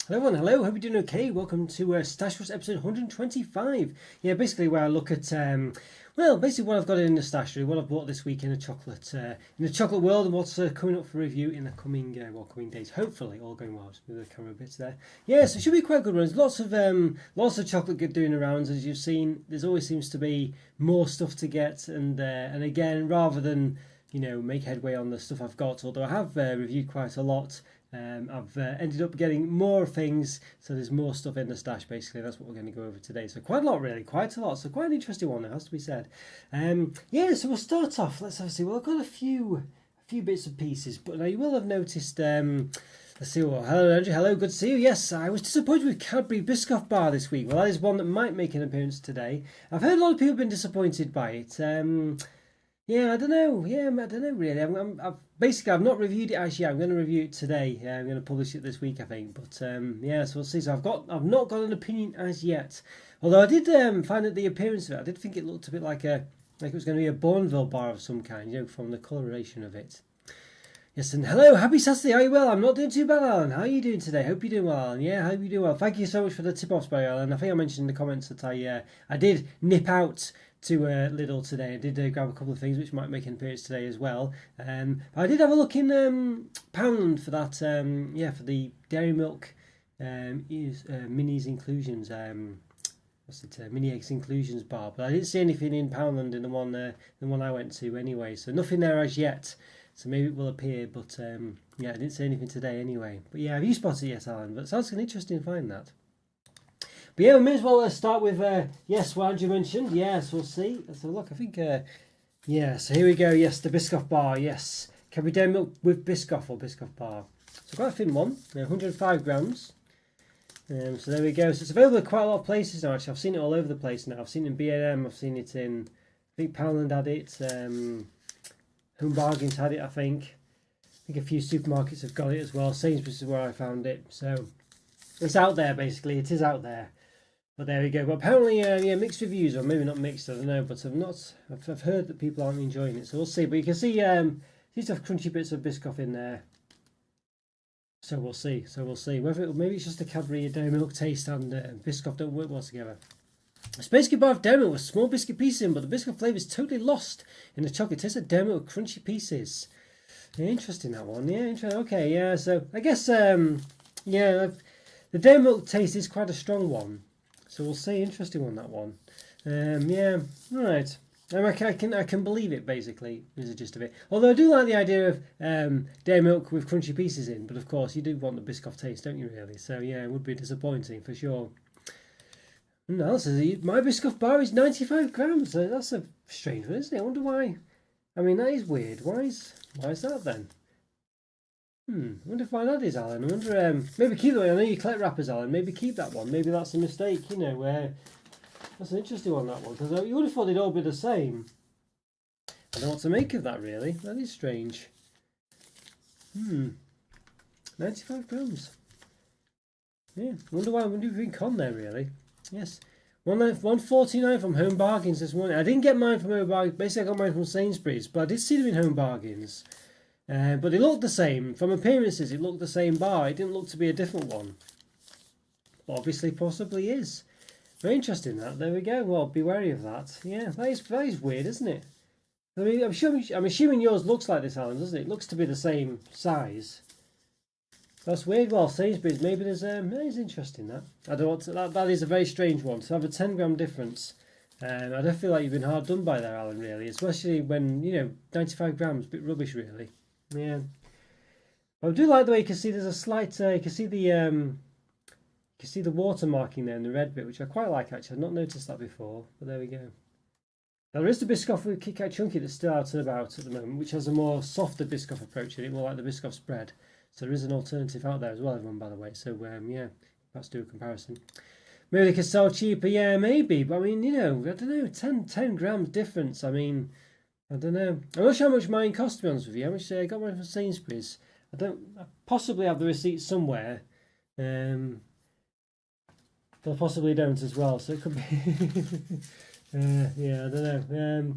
Hello everyone, hello, hope you're doing okay. Welcome to Stash Wars episode 125. Yeah, basically where I look at, basically what I've got in the stashery, what I've bought this week in the chocolate world, and what's coming up for review in the coming days. Hopefully, all going well. Just move the camera bits there. Yes, it should be quite good ones. Lots of chocolate doing around, as you've seen. There's always seems to be more stuff to get, and again, rather than make headway on the stuff I've got, although I have reviewed quite a lot. I've ended up getting more things, so there's more stuff in the stash. Basically, that's what we're going to go over today. So quite a lot, really, quite a lot. So quite an interesting one, it has to be said. So we'll start off. Let's have a see. Well, I've got a few bits and pieces, but now you will have noticed. Let's see. Well, hello, Andrew. Hello, good to see you. Yes, I was disappointed with Cadbury Biscoff Bar this week. Well, that is one that might make an appearance today. I've heard a lot of people have been disappointed by it. Yeah, I don't know. Yeah, I don't know really. I've not reviewed it as yet. I'm going to review it today. I'm going to publish it this week, I think. But so we'll see. So I've not got an opinion as yet. Although I did find that the appearance of it, I did think it looked a bit like it was going to be a Bourneville bar of some kind, from the coloration of it. Yes, and hello, happy Saturday. Are you well? I'm not doing too bad, Alan. How are you doing today? Hope you're doing well, Alan. Yeah, hope you're doing well. Thank you so much for the tip-offs, by Alan. I think I mentioned in the comments that I did nip out to Lidl today. I did grab a couple of things which might make an appearance today as well. I did have a look in Poundland for that. For the dairy milk minis inclusions. Mini eggs inclusions bar. But I didn't see anything in Poundland in the one I went to anyway. So nothing there as yet. So maybe it will appear, but I didn't see anything today anyway. But yeah, have you spotted it yet, Alan? But it sounds interesting to find that. But yeah, we may as well start with, what Andrew mentioned. Yes, we'll see. Let's have a look. I think, so here we go. Yes, the Biscoff bar. Yes. Cadbury Dairy Milk with Biscoff or Biscoff bar. So quite a thin one, 105 grams. So there we go. So it's available at quite a lot of places now, actually. I've seen it all over the place now. I've seen it in B&M, I've seen it in, I think Poundland had it, Home Bargains had it, I think. I think a few supermarkets have got it as well. Sainsbury's is where I found it. So it's out there, basically. It is out there. But there we go. But apparently, mixed reviews, or maybe not mixed, I don't know. But I've heard that people aren't enjoying it. So we'll see. But you can see these have crunchy bits of Biscoff in there. So we'll see. Whether maybe it's just a Cadbury Dairy Milk taste and Biscoff don't work well together. It's basically a bar of dairy milk with small biscuit pieces in, but the Biscoff flavour is totally lost in the chocolate. It tastes like dairy milk with crunchy pieces. Yeah, interesting, that one. Yeah, interesting. Okay, yeah. So I guess the dairy milk taste is quite a strong one. So we'll see. Interesting one, that one. All right. I can believe it, basically, is the gist of it. Although I do like the idea of dairy milk with crunchy pieces in, but of course you do want the Biscoff taste, don't you, really? So yeah, it would be disappointing for sure. No, so my Biscoff bar is 95 grams. So that's a strange one, isn't it? I wonder why. I mean, that is weird. Why is that then? I wonder why that is, Alan. I wonder, maybe keep that one. I know you collect wrappers, Alan. Maybe keep that one. Maybe that's a mistake, where... That's an interesting one, that one. Because you would have thought they'd all be the same. I don't know what to make of that, really. That is strange. 95 grams. Yeah, I wonder why. I wonder if we can con there, really. Yes. 149 from Home Bargains this morning. I didn't get mine from Home Bargains. Basically, I got mine from Sainsbury's. But I did see them in Home Bargains. But they looked the same. From appearances, it looked the same bar. It didn't look to be a different one. But obviously, possibly is. Very interesting, that. There we go. Well, be wary of that. Yeah, that is weird, isn't it? I mean, I'm assuming yours looks like this, Alan, doesn't it? It looks to be the same size. That's weird. Well, Sainsbury's, maybe there's that is interesting, that. I don't want to, that is a very strange one. To have a 10 gram difference. I don't feel like you've been hard done by there, Alan, really. Especially when, 95 grams, a bit rubbish, really. Yeah. I do like the way you can see there's a slight, you can see the water marking there in the red bit, which I quite like, actually. I've not noticed that before, but there we go. Now, there is the Biscoff with Kit Kat Chunky that's still out and about at the moment, which has a more softer Biscoff approach in it, more like the Biscoff spread. So there is an alternative out there as well, everyone, by the way. So, let's do a comparison. Maybe they could sell cheaper, yeah, maybe. But I mean, I don't know, 10 grams difference. I mean, I don't know. I'm not sure how much mine cost, to be honest with you. How much I got mine from Sainsbury's. I possibly have the receipt somewhere. But I possibly don't as well, so it could be. I don't know.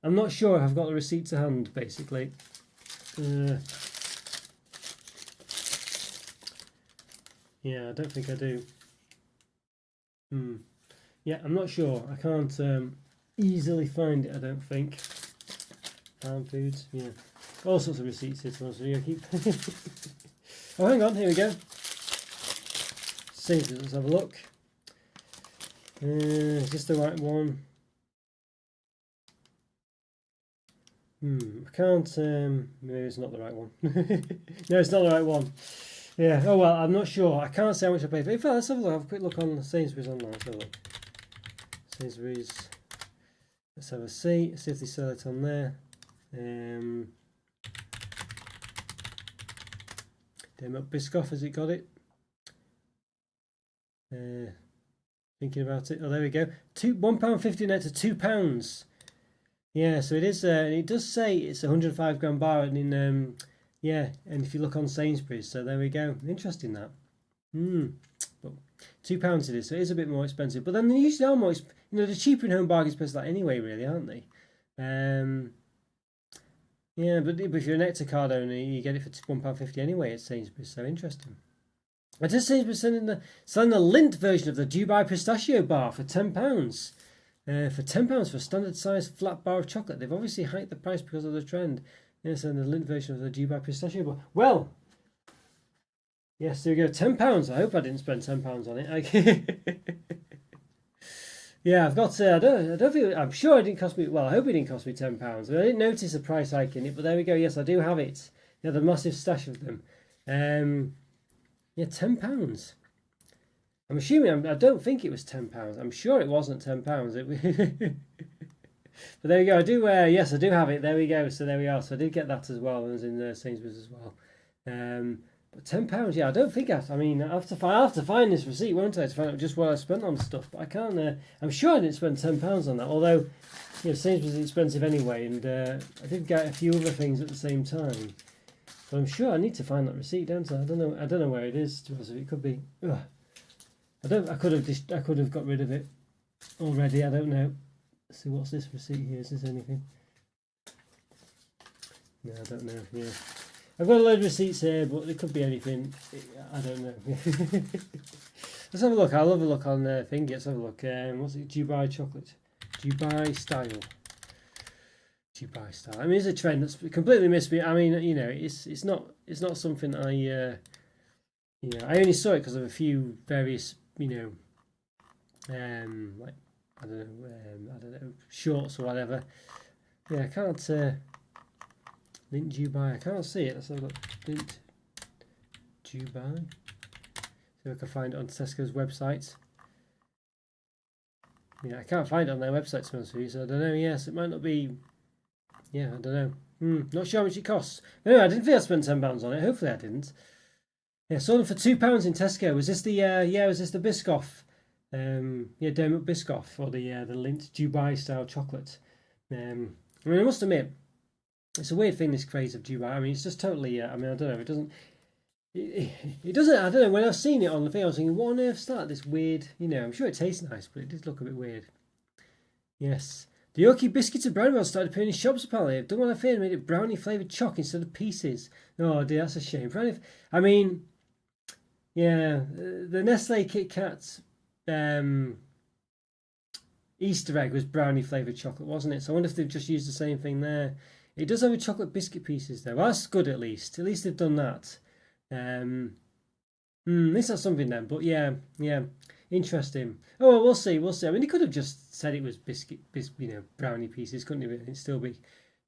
I'm not sure if I've got the receipt to hand, basically. Yeah, I don't think I do. Yeah, I'm not sure. I can't easily find it, I don't think. Farm foods, yeah. All sorts of receipts here, so yeah, keep. Oh, hang on, here we go. Sainsbury's, let's have a look. Is this the right one? I can't, maybe it's not the right one. No, it's not the right one. Yeah, oh well, I'm not sure. I can't say how much I paid for it. In fact, let's have a look. Have a quick look on Sainsbury's online. Let's have a look. Sainsbury's. Let's have a see if they sell it on there. Demo Biscoff, has it got it? Thinking about it. Oh, there we go. £1.50 net to £2. Yeah, so it is. It does say it's a 105 gram bar, and in yeah, and if you look on Sainsbury's, so there we go. Interesting that. But £2 it is, so it is a bit more expensive. But then they usually are more. You know, the cheaper in home bargains places like anyway, really, aren't they? Yeah, but if you're an Nectar card owner, you get it for £1.50 anyway at Sainsbury's. So interesting. I just Sainsbury's selling the Lindt version of the Dubai pistachio bar for £10. For £10 for a standard size flat bar of chocolate. They've obviously hiked the price because of the trend. Yes, and the Lindt version of the Dubai pistachio bar. Well, yes, there we go. £10. I hope I didn't spend £10 on it. Yeah, I've got. I don't think. I'm sure it didn't cost me. Well, I hope it didn't cost me £10. I didn't notice a price hike in it, but there we go. Yes, I do have it. Yeah, the massive stash of them. Yeah, £10. I'm assuming. I don't think it was £10. I'm sure it wasn't £10. But there we go. I do. Yes, I do have it. There we go. So there we are. So I did get that as well. I was in Sainsbury's as well. But £10, yeah, I don't think I mean, I have to find this receipt, won't I, to find out just what I spent on stuff. But I can't. I'm sure I didn't spend £10 on that. Although, you know, Sainsbury's is expensive anyway, and I did get a few other things at the same time. But I'm sure I need to find that receipt, don't I? I don't know where it is. To be honest, it could be. I could have got rid of it already. I don't know. Let's see, what's this receipt here? Is this anything? No, I don't know. Yeah. I've got a load of receipts here, but it could be anything. I don't know. Let's have a look. I'll have a look on thing. Let's have a look. What's it? Dubai chocolate. Dubai style. Dubai style. I mean, it's a trend that's completely missed me. I mean, you know, it's not something I you know, I only saw it because of a few various, you know, like I don't know, shorts or whatever. Yeah, I can't. Lindt Dubai. I can't see it. Let's have a look. Lindt Dubai. See if I can find it on Tesco's website. Yeah, I can't find it on their website, to be honest with you, so I don't know. Yes, it might not be. Yeah, I don't know. Not sure how much it costs. No, I didn't think I spent £10 on it. Hopefully I didn't. Yeah, saw them for £2 in Tesco. Was this the was this the Biscoff? Yeah, Dermot Biscoff, or the Lindt Dubai style chocolate. I mean, I must admit, it's a weird thing, this craze of Dubai. I mean, it's just totally. I mean, I don't know. It doesn't. It doesn't. I don't know. When I've seen it on the thing, I was thinking, what on earth's that? This weird. You know, I'm sure it tastes nice, but it did look a bit weird. Yes, the Yorkie biscuits and brownie rolls started appearing in shops apparently. I've done what I feared and made it brownie flavoured choc instead of pieces. Oh dear, that's a shame. Brownie. I mean, yeah, the Nestle Kit Kat Easter egg was brownie flavoured chocolate, wasn't it? So I wonder if they've just used the same thing there. It does have a chocolate biscuit pieces though. Well, that's good at least. At least they've done that. At least that's something then. But yeah, interesting. Oh, well, we'll see. I mean, he could have just said it was brownie pieces, couldn't he? It'd still be,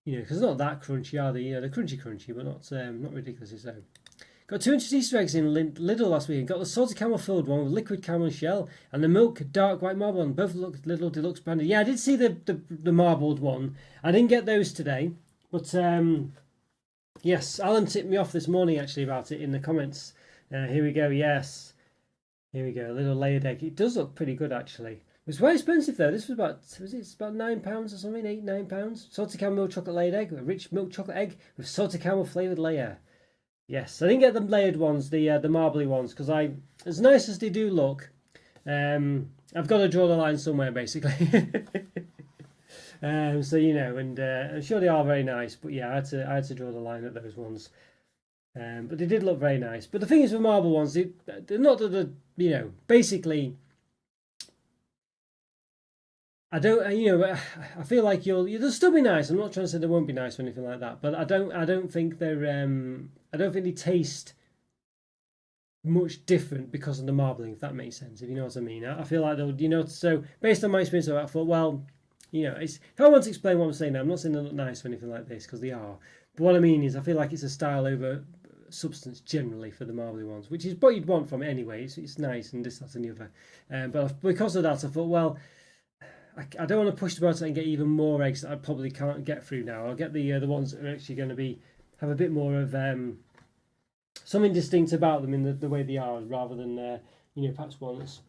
because it's not that crunchy, are they? You know, they're crunchy, but not ridiculously so. Got 200 Easter eggs in Lidl last week. Got the salted caramel filled one with liquid caramel shell and the milk dark white marble one. Both look Lidl deluxe branded. Yeah, I did see the marbled one. I didn't get those today, but yes, Alan tipped me off this morning actually about it in the comments. Here we go. Yes, here we go. A little layered egg. It does look pretty good actually. It was very expensive though. This was about about £9 or something, £8-9. Salted caramel milk chocolate layered egg, a rich milk chocolate egg with salted caramel flavoured layer. Yes, I didn't get the layered ones, the marbly ones, because as nice as they do look, I've got to draw the line somewhere basically. So and I'm sure they are very nice, but yeah, I had to draw the line at those ones. But they did look very nice. But the thing is with marble ones, they're not that basically. I don't, I feel like they'll still be nice. I'm not trying to say they won't be nice or anything like that, but I don't think they're, I don't think they taste much different because of the marbling, if that makes sense, if you know what I mean. I feel like they'll, so based on my experience of it, I thought, well, if I want to explain what I'm saying now, I'm not saying they look nice or anything like this, because they are. But what I mean is, I feel like it's a style over substance generally for the marbly ones, which is what you'd want from it anyway. It's nice and this, that, and the other. But because of that, I thought, well, I don't want to push the button and get even more eggs that I probably can't get through now. I'll get the ones that are actually going to have a bit more of something distinct about them in the way they are, rather than perhaps one that's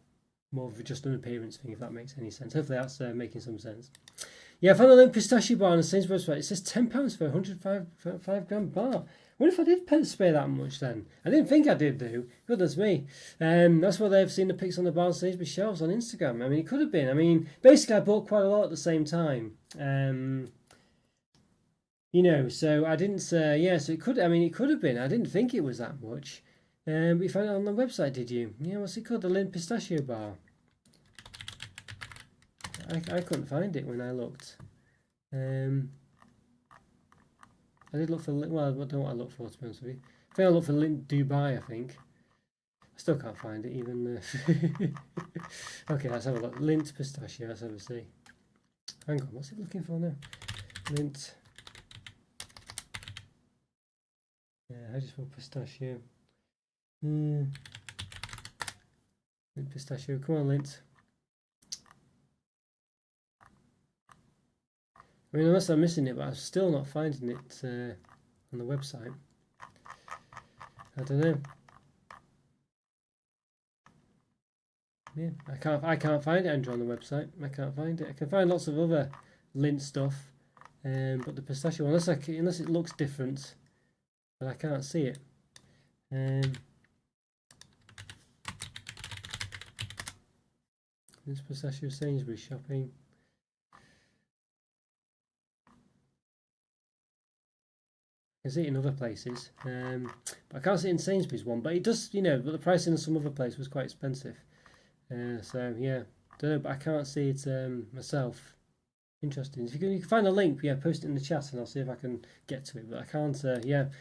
more of just an appearance thing, if that makes any sense. Hopefully that's making some sense. Yeah, I found a little pistachio bar on the Sainsbury's website. It says £10 for a 105 gram bar. What if I did spray that much then? I didn't think I did do. Goodness me. That's why they've seen the pics on the bar and Sainsbury's shelves on Instagram. I mean, it could have been. I mean, basically I bought quite a lot at the same time. So I didn't say, so it could have been. I didn't think it was that much. But you found it on the website, did you? Yeah, what's it called? The Lindt Pistachio Bar. I couldn't find it when I looked. I did look for, well, I don't know what I looked for, to be honest with you. I think I looked for Lindt Dubai, I think. I still can't find it, even. Okay, let's have a look. Lindt Pistachio, let's have a see. Hang on, what's it looking for now? Lindt. Yeah, I just want pistachio. Lindt Pistachio, come on, Lindt. I mean, unless I'm missing it, but I'm still not finding it on the website. I don't know. Yeah, I can't find it, Andrew, on the website. I can't find it. I can find lots of other Lindt stuff, but the pistachio, unless it looks different, but I can't see it. This pistachio Sainsbury's shopping. I can see it in other places, but I can't see it in Sainsbury's one. But it does, but the pricing in some other place was quite expensive. So yeah, don't know, but I can't see it myself. Interesting. If you can find a link, post it in the chat, and I'll see if I can get to it. But I can't,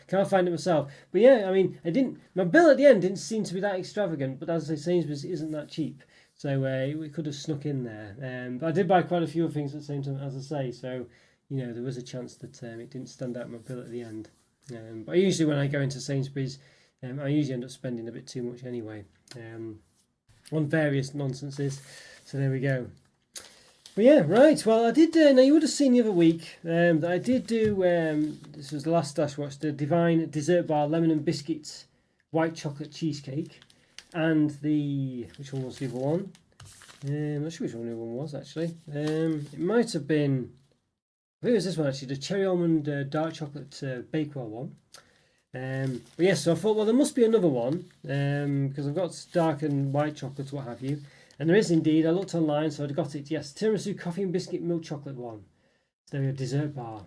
can't find it myself. But yeah, I mean, my bill at the end didn't seem to be that extravagant. But as I say, Sainsbury's isn't that cheap, so we could have snuck in there. But I did buy quite a few things at the same time, as I say. So there was a chance that it didn't stand out in my bill at the end. But usually when I go into Sainsbury's, I usually end up spending a bit too much anyway. On various nonsenses. So there we go. But yeah, right. Well, I did. Now you would have seen the other week that I did do. This was the last Stash Watch, the Divine Dessert Bar Lemon and Biscuits White Chocolate Cheesecake, and which one was the other one? I'm not sure which one the other one was actually. It might have been. I think it was this one actually, the Cherry Almond Dark Chocolate Bakewell one. But yes, so I thought, well, there must be another one because I've got dark and white chocolates, what have you. And there is indeed. I looked online, so I got it. Yes, tiramisu coffee and biscuit milk chocolate one. So there we go, dessert bar.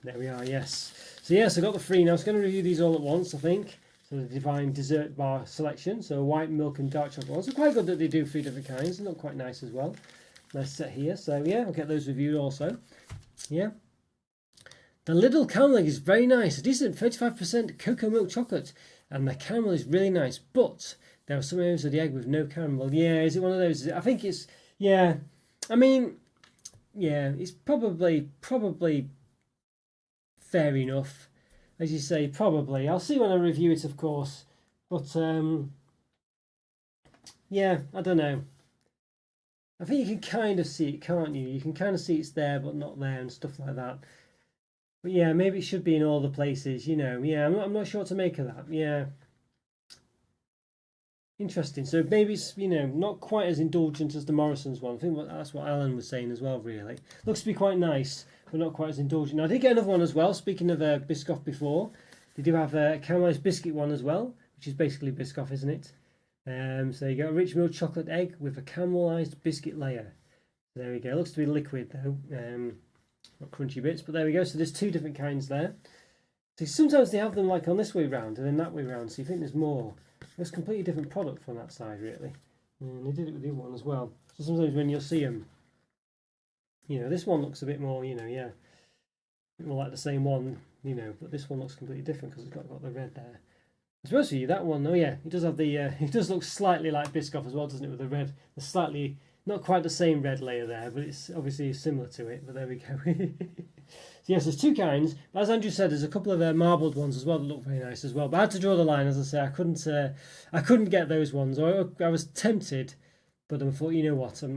There we are. Yes. So yes, I got the three now. I was going to review these all at once, I think. So the Divine Dessert Bar selection. So white milk and dark chocolate ones. They're quite good that they do three different kinds. They look quite nice as well. Nice set here. So yeah, I'll get those reviewed also. Yeah. The Lidl caramel egg is very nice. A decent 35% cocoa milk chocolate, and the caramel is really nice. But there are some areas of the egg with no caramel. Yeah, is it one of those? I think it's, yeah. I mean, yeah, it's probably fair enough. As you say, probably. I'll see when I review it, of course. But, yeah, I don't know. I think you can kind of see it, can't you? You can kind of see it's there, but not there and stuff like that. But yeah, maybe it should be in all the places, Yeah, I'm not sure what to make of that. Yeah. Interesting. So maybe it's, not quite as indulgent as the Morrison's one. I think that's what Alan was saying as well, really. Looks to be quite nice, but not quite as indulgent. Now, I did get another one as well. Speaking of Biscoff before, they do have a caramelised biscuit one as well, which is basically Biscoff, isn't it? So you got a rich milk chocolate egg with a caramelised biscuit layer. There we go. Looks to be liquid, though. Not crunchy bits, but there we go. So there's two different kinds there. See, sometimes they have them like on this way round and then that way round, so you think there's more. It's a completely different product from that side, really. And they did it with the other one as well. So sometimes when you'll see them, this one looks a bit more, a bit more like the same one, but this one looks completely different because it's got the red there. I suppose for you, that one, oh yeah, it does have the, it does look slightly like Biscoff as well, doesn't it, with the red, the slightly, not quite the same red layer there, but it's obviously similar to it, but there we go. So yes, there's two kinds, but as Andrew said, there's a couple of marbled ones as well that look very nice as well, but I had to draw the line, as I say, I couldn't get those ones, or I was tempted, but I thought, you know what, I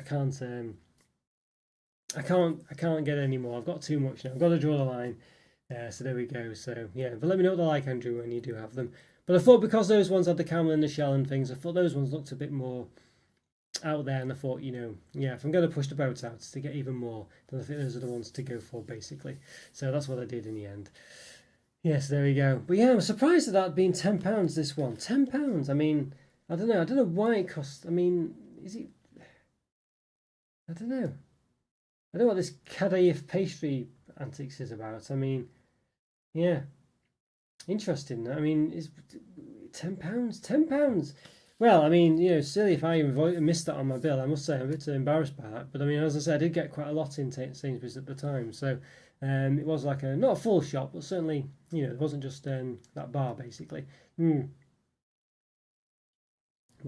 can't get any more, I've got too much now, I've got to draw the line. So there we go. So yeah, but let me know what they're like, Andrew, when you do have them. But I thought because those ones had the camel in the shell and things, I thought those ones looked a bit more out there, and I thought, if I'm going to push the boat out to get even more, then I think those are the ones to go for, basically. So that's what I did in the end. Yes, there we go. But yeah, I'm surprised at that being £10, this one. £10. I mean, I don't know why it costs. I mean, is it? I don't know. I don't know what this Kadayif pastry antics is about. I mean, yeah, interesting. I mean, is £10? £10? Well, I mean, silly if I missed that on my bill. I must say I'm a bit embarrassed by that. But I mean, as I said, I did get quite a lot in Sainsbury's at the time, so it was like not a full shop, but certainly, it wasn't just that bar basically. But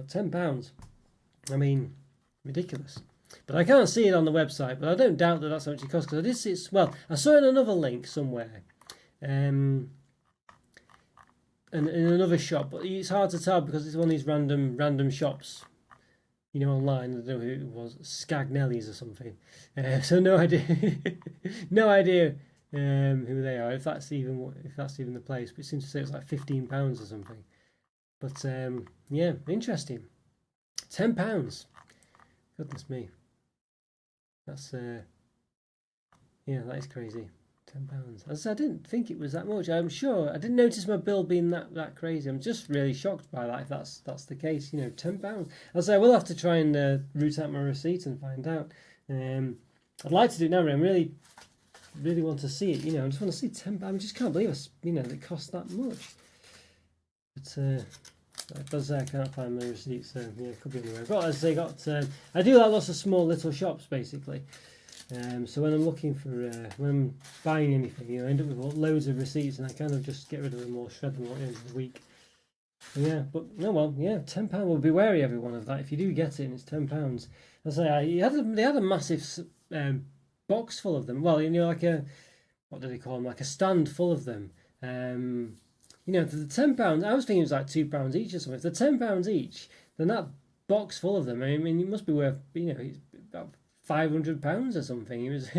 £10, I mean, ridiculous. But I can't see it on the website, but I don't doubt that that's how much it costs, because I did see it, well, I saw it in another link somewhere, and in another shop, but it's hard to tell because it's one of these random shops, online. I don't know who it was, Scagnelli's or something, so no idea, no idea who they are, if that's even the place, but it seems to say it's like £15 or something. But yeah, interesting. £10. Goodness me. That's yeah, that is crazy. £10. As I said, I didn't think it was that much. I'm sure I didn't notice my bill being that crazy. I'm just really shocked by that. If that's the case, £10. As I say, I will have to try and root out my receipt and find out. I'd like to do it now. I really want to see it. I just want to see £10. I just can't believe it cost that much. But it does say I can't find my receipt, so yeah, it could be anywhere. I do like lots of small little shops basically. So when I'm looking for when I'm buying anything, I end up with loads of receipts, and I kind of just get rid of them or shred them at the end of the week. Yeah, but no, well, yeah, £10. Well, be wary, everyone, of that. If you do get it and it's £10, I say they had a massive box full of them. Well, like what do they call them? Like a stand full of them. The £10, I was thinking it was like £2 each or something. If they're £10 each, then that box full of them, I mean, it must be worth, it's about £500 or something. It was,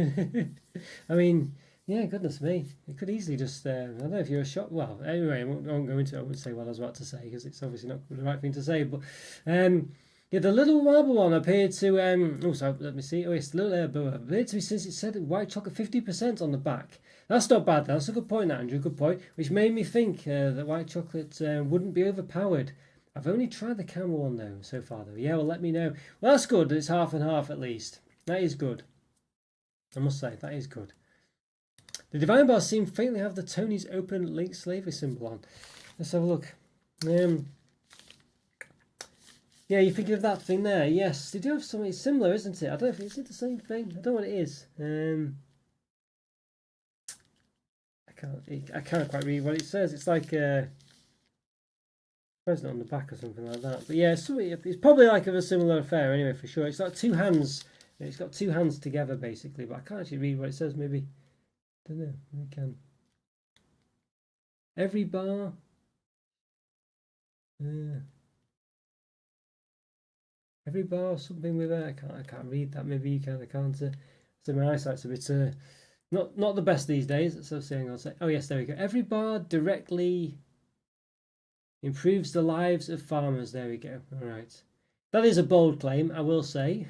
I mean, yeah, goodness me. It could easily just, I don't know if you're a shop. Well, anyway, I won't go into it. I won't say what I was about to say because it's obviously not the right thing to say. But yeah, the little marble one appeared to, sorry, let me see. Oh, yes, the little appeared to be, since it said white chocolate 50% on the back. That's not bad. That's a good point, Andrew. Good point. Which made me think that white chocolate wouldn't be overpowered. I've only tried the camel one though so far, though. Yeah, well, let me know. Well, that's good. It's half and half at least. That is good. I must say that is good. The Divine Bars seem faintly have the Tony's open link slavery symbol on. Let's have a look. Yeah, you're thinking of that thing there. Yes, they do have something similar, isn't it? I don't know if it's the same thing. I don't know what it is. I can't quite read what it says. It's like present on the back or something like that. But yeah, it's probably like of a similar affair anyway, for sure. It's like two hands. It's got two hands together basically, but I can't actually read what it says. Maybe, don't know. I can. Every bar. Every bar, something with it. I can't read that. Maybe you can. I can't. So my eyesight's a bit not the best these days. So saying, I'll say. Oh yes, there we go. Every bar directly improves the lives of farmers. There we go. All right. That is a bold claim, I will say.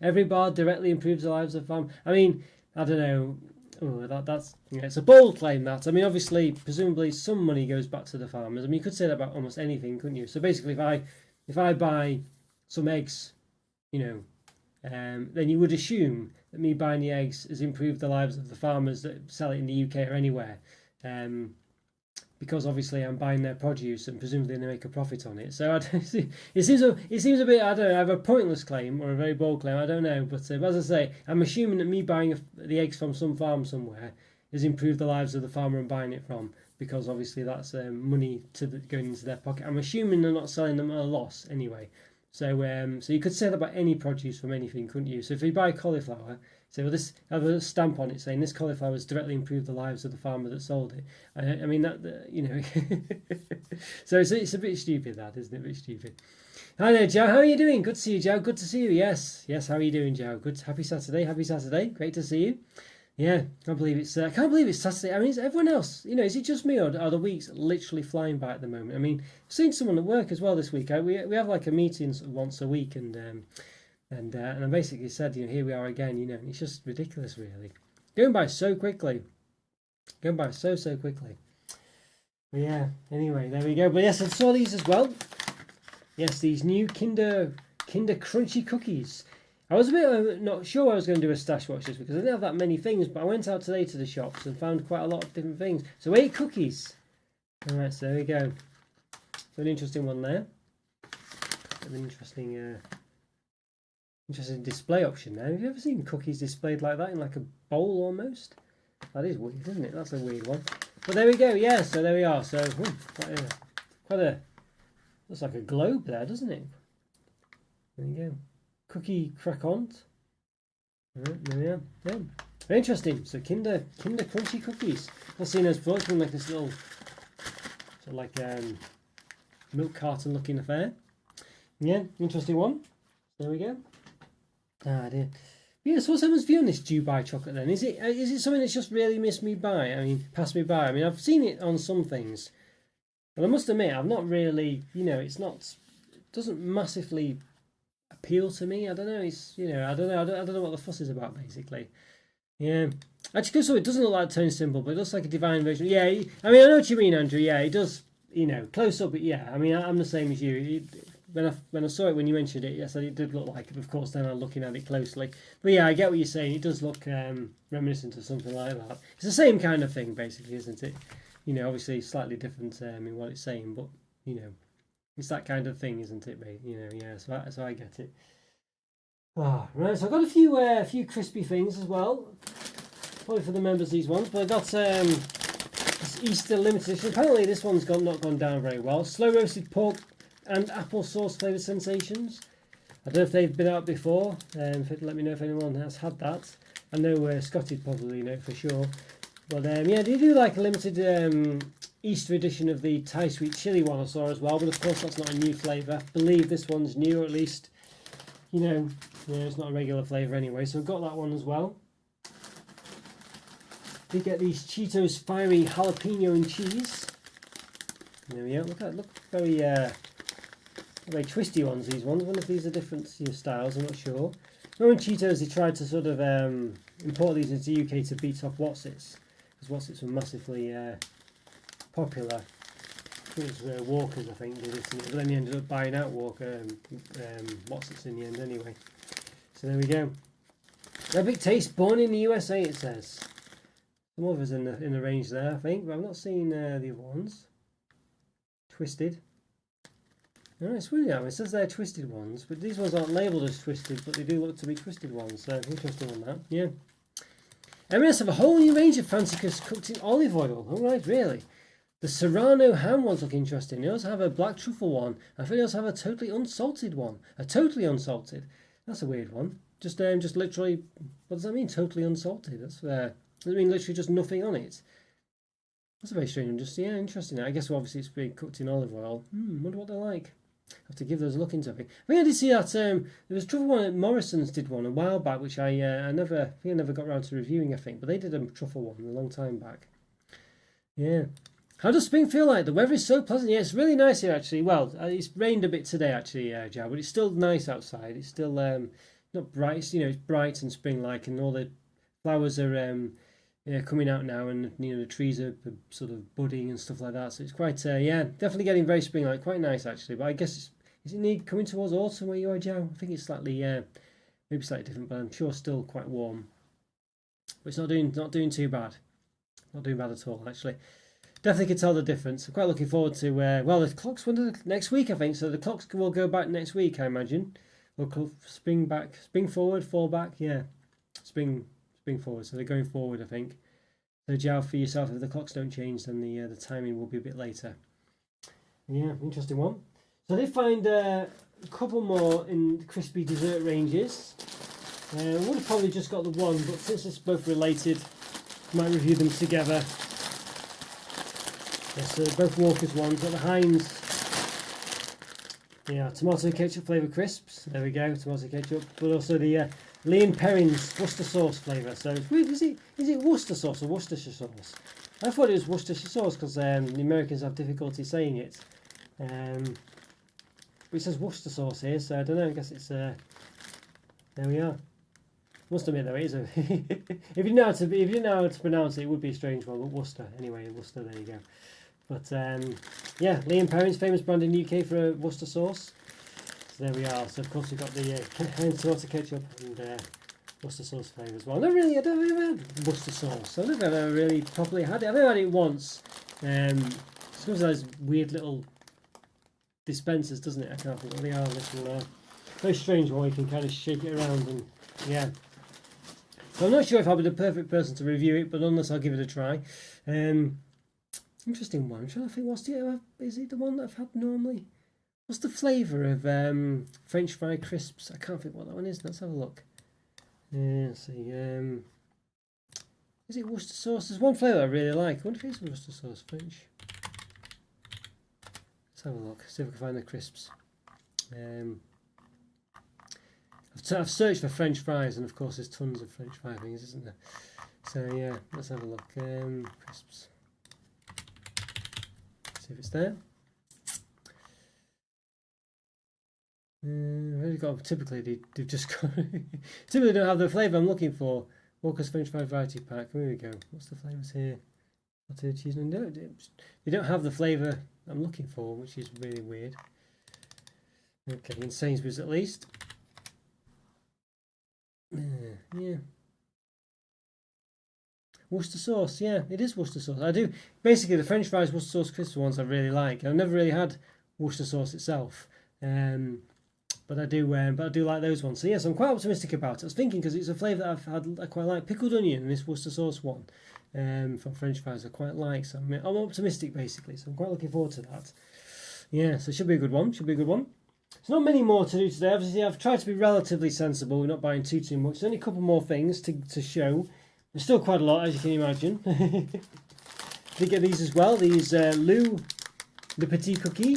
Every bar directly improves the lives of farmers. I mean, I don't know. Oh, that's it's a bold claim. That, I mean, obviously, presumably, some money goes back to the farmers. I mean, you could say that about almost anything, couldn't you? So basically, if I buy some eggs, then you would assume that me buying the eggs has improved the lives of the farmers that sell it in the UK or anywhere. because obviously I'm buying their produce and presumably they make a profit on it. So I don't see, it seems a bit, I don't know, either a pointless claim or a very bold claim. I don't know, but as I say, I'm assuming that me buying the eggs from some farm somewhere has improved the lives of the farmer I'm buying it from, because obviously that's money going into their pocket. I'm assuming they're not selling them at a loss anyway. So so you could say that about any produce from anything, couldn't you? So if you buy cauliflower, say, well, this have a stamp on it saying this cauliflower has directly improved the lives of the farmer that sold it. I mean that you know. So it's a bit stupid, that, isn't it? A bit stupid. Hi there, Joe. How are you doing? Good to see you, Joe. Good to see you. Yes. How are you doing, Joe? Good. Happy Saturday. Happy Saturday. Great to see you. Yeah, I can't believe it's Saturday. I mean, is everyone else, you know, is it just me, or are the weeks literally flying by at the moment? I mean, I've seen someone at work as well this week. We have like a meeting once a week, and I basically said, you know, here we are again, you know, and it's just ridiculous, really, going by so quickly, so quickly. But yeah, anyway, there we go. But yes, I saw these as well. Yes, these new Kinder Crunchy cookies. I was a bit not sure I was going to do a stash watch this because I didn't have that many things, but I went out today to the shops and found quite a lot of different things. So 8 cookies. All right, so there we go. So an interesting one there. An interesting display option there. Have you ever seen cookies displayed like that in like a bowl almost? That is weird, isn't it? That's a weird one. But there we go. Yeah, so there we are. So quite a looks like a globe there, doesn't it? There you go. Cookie croquant. Right, there we are. Yeah. Very interesting. So Kinder Crunchy cookies. I've seen those before. It's been like this little sort of like milk carton looking affair. Yeah, interesting one. There we go. Ah dear. Yeah, so what's everyone's view on this Dubai chocolate then? Is it something that's just really passed me by? I mean, I've seen it on some things, but I must admit I've not really, you know, it doesn't massively appeal to me. I don't know. It's, you know, I don't know what the fuss is about, basically. Yeah, actually, so it doesn't look like a tone symbol, but it looks like a divine version. Yeah, I mean, I know what you mean, Andrew. Yeah, it does. You know, close up. But yeah, I mean, I'm the same as you. When I saw it when you mentioned it, yes, it did look like it. Of course, then I'm looking at it closely. But yeah, I get what you're saying. It does look reminiscent of something like that. It's the same kind of thing, basically, isn't it? You know, obviously slightly different in what it's saying, but you know, it's that kind of thing, isn't it, mate? You know, yeah. So I get it. Ah, right. So I've got a few crispy things as well. Probably for the members, these ones. But I got this Easter limited edition. Apparently, this one's not gone down very well. Slow roasted pork and apple sauce flavoured sensations. I don't know if they've been out before. Let me know if anyone has had that. I know Scotty probably know for sure. But yeah, they do like a limited Easter edition of the Thai sweet chili one I saw as well. But of course, that's not a new flavour. I believe this one's new, or at least, you know, it's not a regular flavour anyway. So I've got that one as well. We get these Cheetos fiery jalapeno and cheese. There we go. Look very twisty ones, these ones. I wonder if these are different styles, I'm not sure. Knowing Cheetos, they tried to sort of import these into the UK to beat off Wotsits, because Wotsits were massively popular. I think it was Walkers, I think, did it, but then they ended up buying out Wotsits in the end anyway. So there we go. Epic Taste, born in the USA, it says. Some others in the range there, I think, but I've not seen the other ones. Twisted. No, it's weird now. It says they're twisted ones, but these ones aren't labelled as twisted, but they do look to be twisted ones. So interesting on that. Yeah. M&S have a whole new range of fancy crisps cooked in olive oil. All right, really. The Serrano ham ones look interesting. They also have a black truffle one. I think they also have a totally unsalted one. A totally unsalted. That's a weird one. Just literally. What does that mean? Totally unsalted. That's does it mean literally just nothing on it? That's a very strange one. Just yeah, interesting. I guess obviously it's being cooked in olive oil. Wonder what they're like. Have to give those a look into. I think I did see that there was a truffle one at Morrison's did one a while back, which I never got around to reviewing. I think, but they did a truffle one a long time back. Yeah. How does spring feel like? The weather is so pleasant. Yeah, it's really nice here actually. Well, it's rained a bit today actually, Joe, but it's still nice outside. It's still not bright. It's, it's bright and spring-like, and all the flowers are coming out now, and the trees are sort of budding and stuff like that. So it's quite definitely getting very spring-like. Quite nice actually. But I guess is it coming towards autumn where you are, Joe? I think it's slightly maybe slightly different, but I'm sure still quite warm. But it's not doing too bad. not doing bad at all, actually. Definitely can tell the difference. I'm quite looking forward to, well, the clocks next week, I think. So the clocks will go back next week, I imagine. We'll spring forward, fall back. Yeah, spring forward. So they're going forward, I think. So Jow, for yourself, if the clocks don't change, then the timing will be a bit later. Yeah, interesting one. So I did find a couple more in the crispy dessert ranges. Would have probably just got the one, but since it's both related, might review them together. Yeah, so both Walker's ones. Got the Heinz, yeah, tomato ketchup flavour crisps. There we go, tomato ketchup. But also the Lee & Perrins Worcester sauce flavour. So it's weird. Is it Worcester sauce or Worcestershire sauce? I thought it was Worcestershire sauce because the Americans have difficulty saying it. But it says Worcester sauce here, so I don't know. I guess it's there we are. Must admit though, it is a if you didn't know how to pronounce it, it would be a strange one. But Worcester, anyway, Worcester. There you go. But yeah, Lee & Perrins, famous brand in the UK for Worcester sauce. So there we are. So of course we've got the Heinz tomato ketchup and Worcester sauce flavour as well. I don't really had Worcester sauce. I don't think I've ever really properly had it. I've only had it once. It's one of those weird little dispensers, doesn't it? I can't think what they are. Little, very strange one. You can kind of shake it around and yeah. So I'm not sure if I'll be the perfect person to review it, but nonetheless I'll give it a try. Interesting one. I'm trying to think, is it the one that I've had normally? What's the flavour of French fry crisps? I can't think what that one is. Let's have a look. Let's see. Is it Worcester sauce? There's one flavour I really like. I wonder if it's Worcester sauce French. Let's have a look. See if I can find the crisps. I've searched for French fries, and of course there's tons of French fry things, isn't there? So yeah, let's have a look. Crisps. See if it's there. Really got, typically they've just got typically don't have the flavour I'm looking for. Walker's French fry variety pack. Here we go. What's the flavours here? Butter, cheese, and they don't have the flavour I'm looking for, which is really weird. Okay, in Sainsbury's at least. Yeah. Worcester sauce, yeah, it is Worcester sauce. I do basically the French fries Worcester sauce crisp ones I really like. I've never really had Worcester sauce itself, but I do like those ones. So yes, I'm quite optimistic about it. I was thinking because it's a flavour that I quite like. Pickled onion and this Worcester sauce one from French fries I quite like. So I'm optimistic basically. So I'm quite looking forward to that. Yeah, so it should be a good one. There's not many more to do today. Obviously, I've tried to be relatively sensible. We're not buying too much. There's only a couple more things to show. There's still quite a lot, as you can imagine. Did get these as well. These Lou Le Petit Cookie.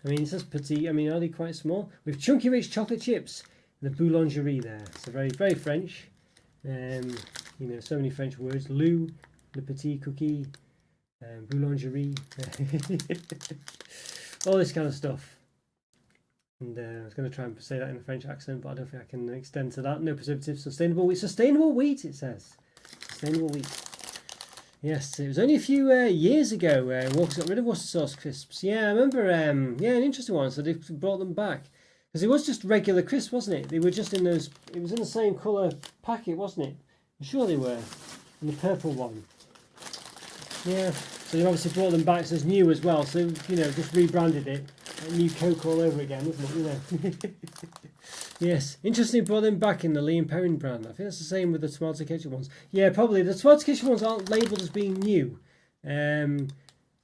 I mean, it says petit. I mean, are they quite small? With chunky rich chocolate chips and the boulangerie there. So very, very French. You know, so many French words. Lou Le Petit Cookie. Boulangerie. All this kind of stuff. And I was going to try and say that in a French accent, but I don't think I can extend to that. No preservatives, sustainable wheat. Sustainable wheat, it says. Sustainable wheat. Yes, it was only a few years ago Walker's got rid of Worcester sauce crisps. Yeah, I remember, yeah, an interesting one. So they brought them back. Because it was just regular crisps, wasn't it? They were just in those, it was in the same colour packet, wasn't it? I'm sure they were. In the purple one. Yeah, so they obviously brought them back, so it's new as well. So, you know, just rebranded it. New Coke all over again, isn't it? You know. Yes, interesting. Brought them back in the Lee & Perrins brand. I think that's the same with the tomato ketchup ones. Yeah, probably the tomato ketchup ones aren't labelled as being new.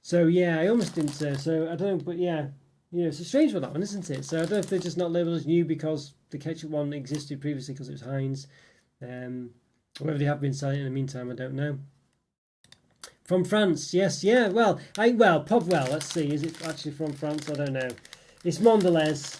So yeah, I almost didn't say. So I don't know, but yeah, you know, it's a strange one, that one, isn't it? So I don't know if they're just not labelled as new because the ketchup one existed previously because it was Heinz. Whether they have been selling it in the meantime, I don't know. From France, yes, yeah. Well, let's see. Is it actually from France? I don't know. It's Mondelez.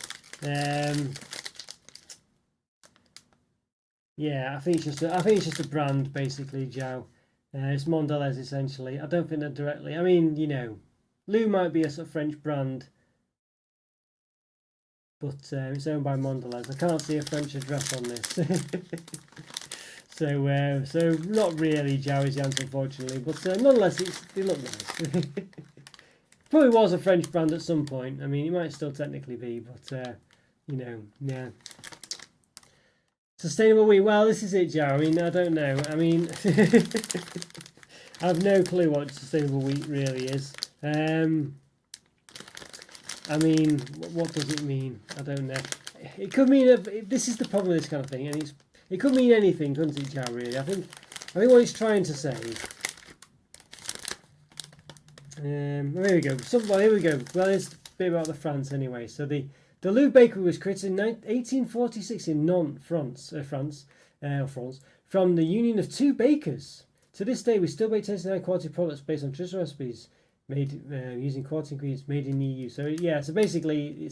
Yeah, I think it's just a brand basically, Joe. It's Mondelez essentially. I don't think they're directly. I mean, you know, Lou might be a sort of French brand, but it's owned by Mondelez. I can't see a French address on this. So not really, Joe, is the answer, unfortunately. But nonetheless, they look nice. Probably was a French brand at some point. I mean, it might still technically be, but you know, yeah. Sustainable wheat. Well, this is it, Joe. I mean, I don't know. I mean, have no clue what sustainable wheat really is. I mean, what does it mean? I don't know. It could mean this is the problem with this kind of thing, and it could mean anything, couldn't it, Joe? Really, I think what it's trying to say. Here we go. Here we go. Well, it's a bit about the France anyway. So the Louvre Bakery was created in 1846 in Nantes, France, from the union of two bakers. To this day, we still make tasty high quality products based on traditional recipes made using quality ingredients made in the EU. So yeah, so basically,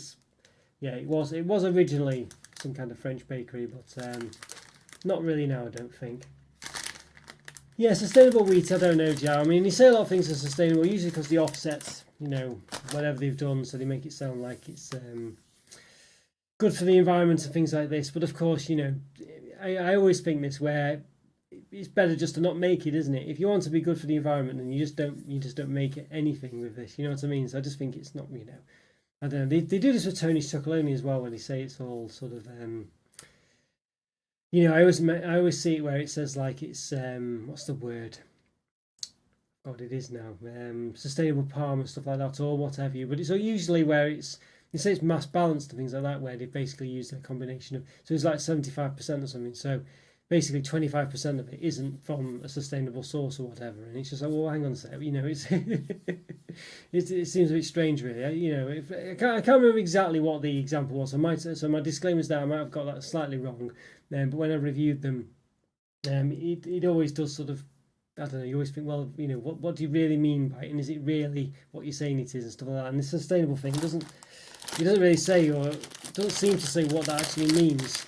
it was originally some kind of French bakery, but not really now, I don't think. Yeah, sustainable wheat, I don't know, Joe. I mean, they say a lot of things are sustainable, usually because the offsets, whatever they've done, so they make it sound like it's good for the environment and things like this. But of course, I always think this, where it's better just to not make it, isn't it? If you want to be good for the environment, then you just don't make it anything with this. You know what I mean? So I just think it's not, I don't know. They do this with Tony's Chocolonely as well, when they say it's all sort of. I always see it where it says like it's what's the word? God, it is now sustainable palm and stuff like that, or what have you. But it's usually where they say it's mass balanced and things like that, where they basically use a combination of, so it's like 75% or something. So basically 25% of it isn't from a sustainable source or whatever, and it's just like, well, hang on a sec, it's it seems a bit strange, really. I can't remember exactly what the example was. So my disclaimers there, I might have got that slightly wrong. But when I reviewed them, it always does sort of, I don't know, you always think, well, what do you really mean by it, and is it really what you're saying it is, and stuff like that. And the sustainable thing doesn't really say, or doesn't seem to say what that actually means.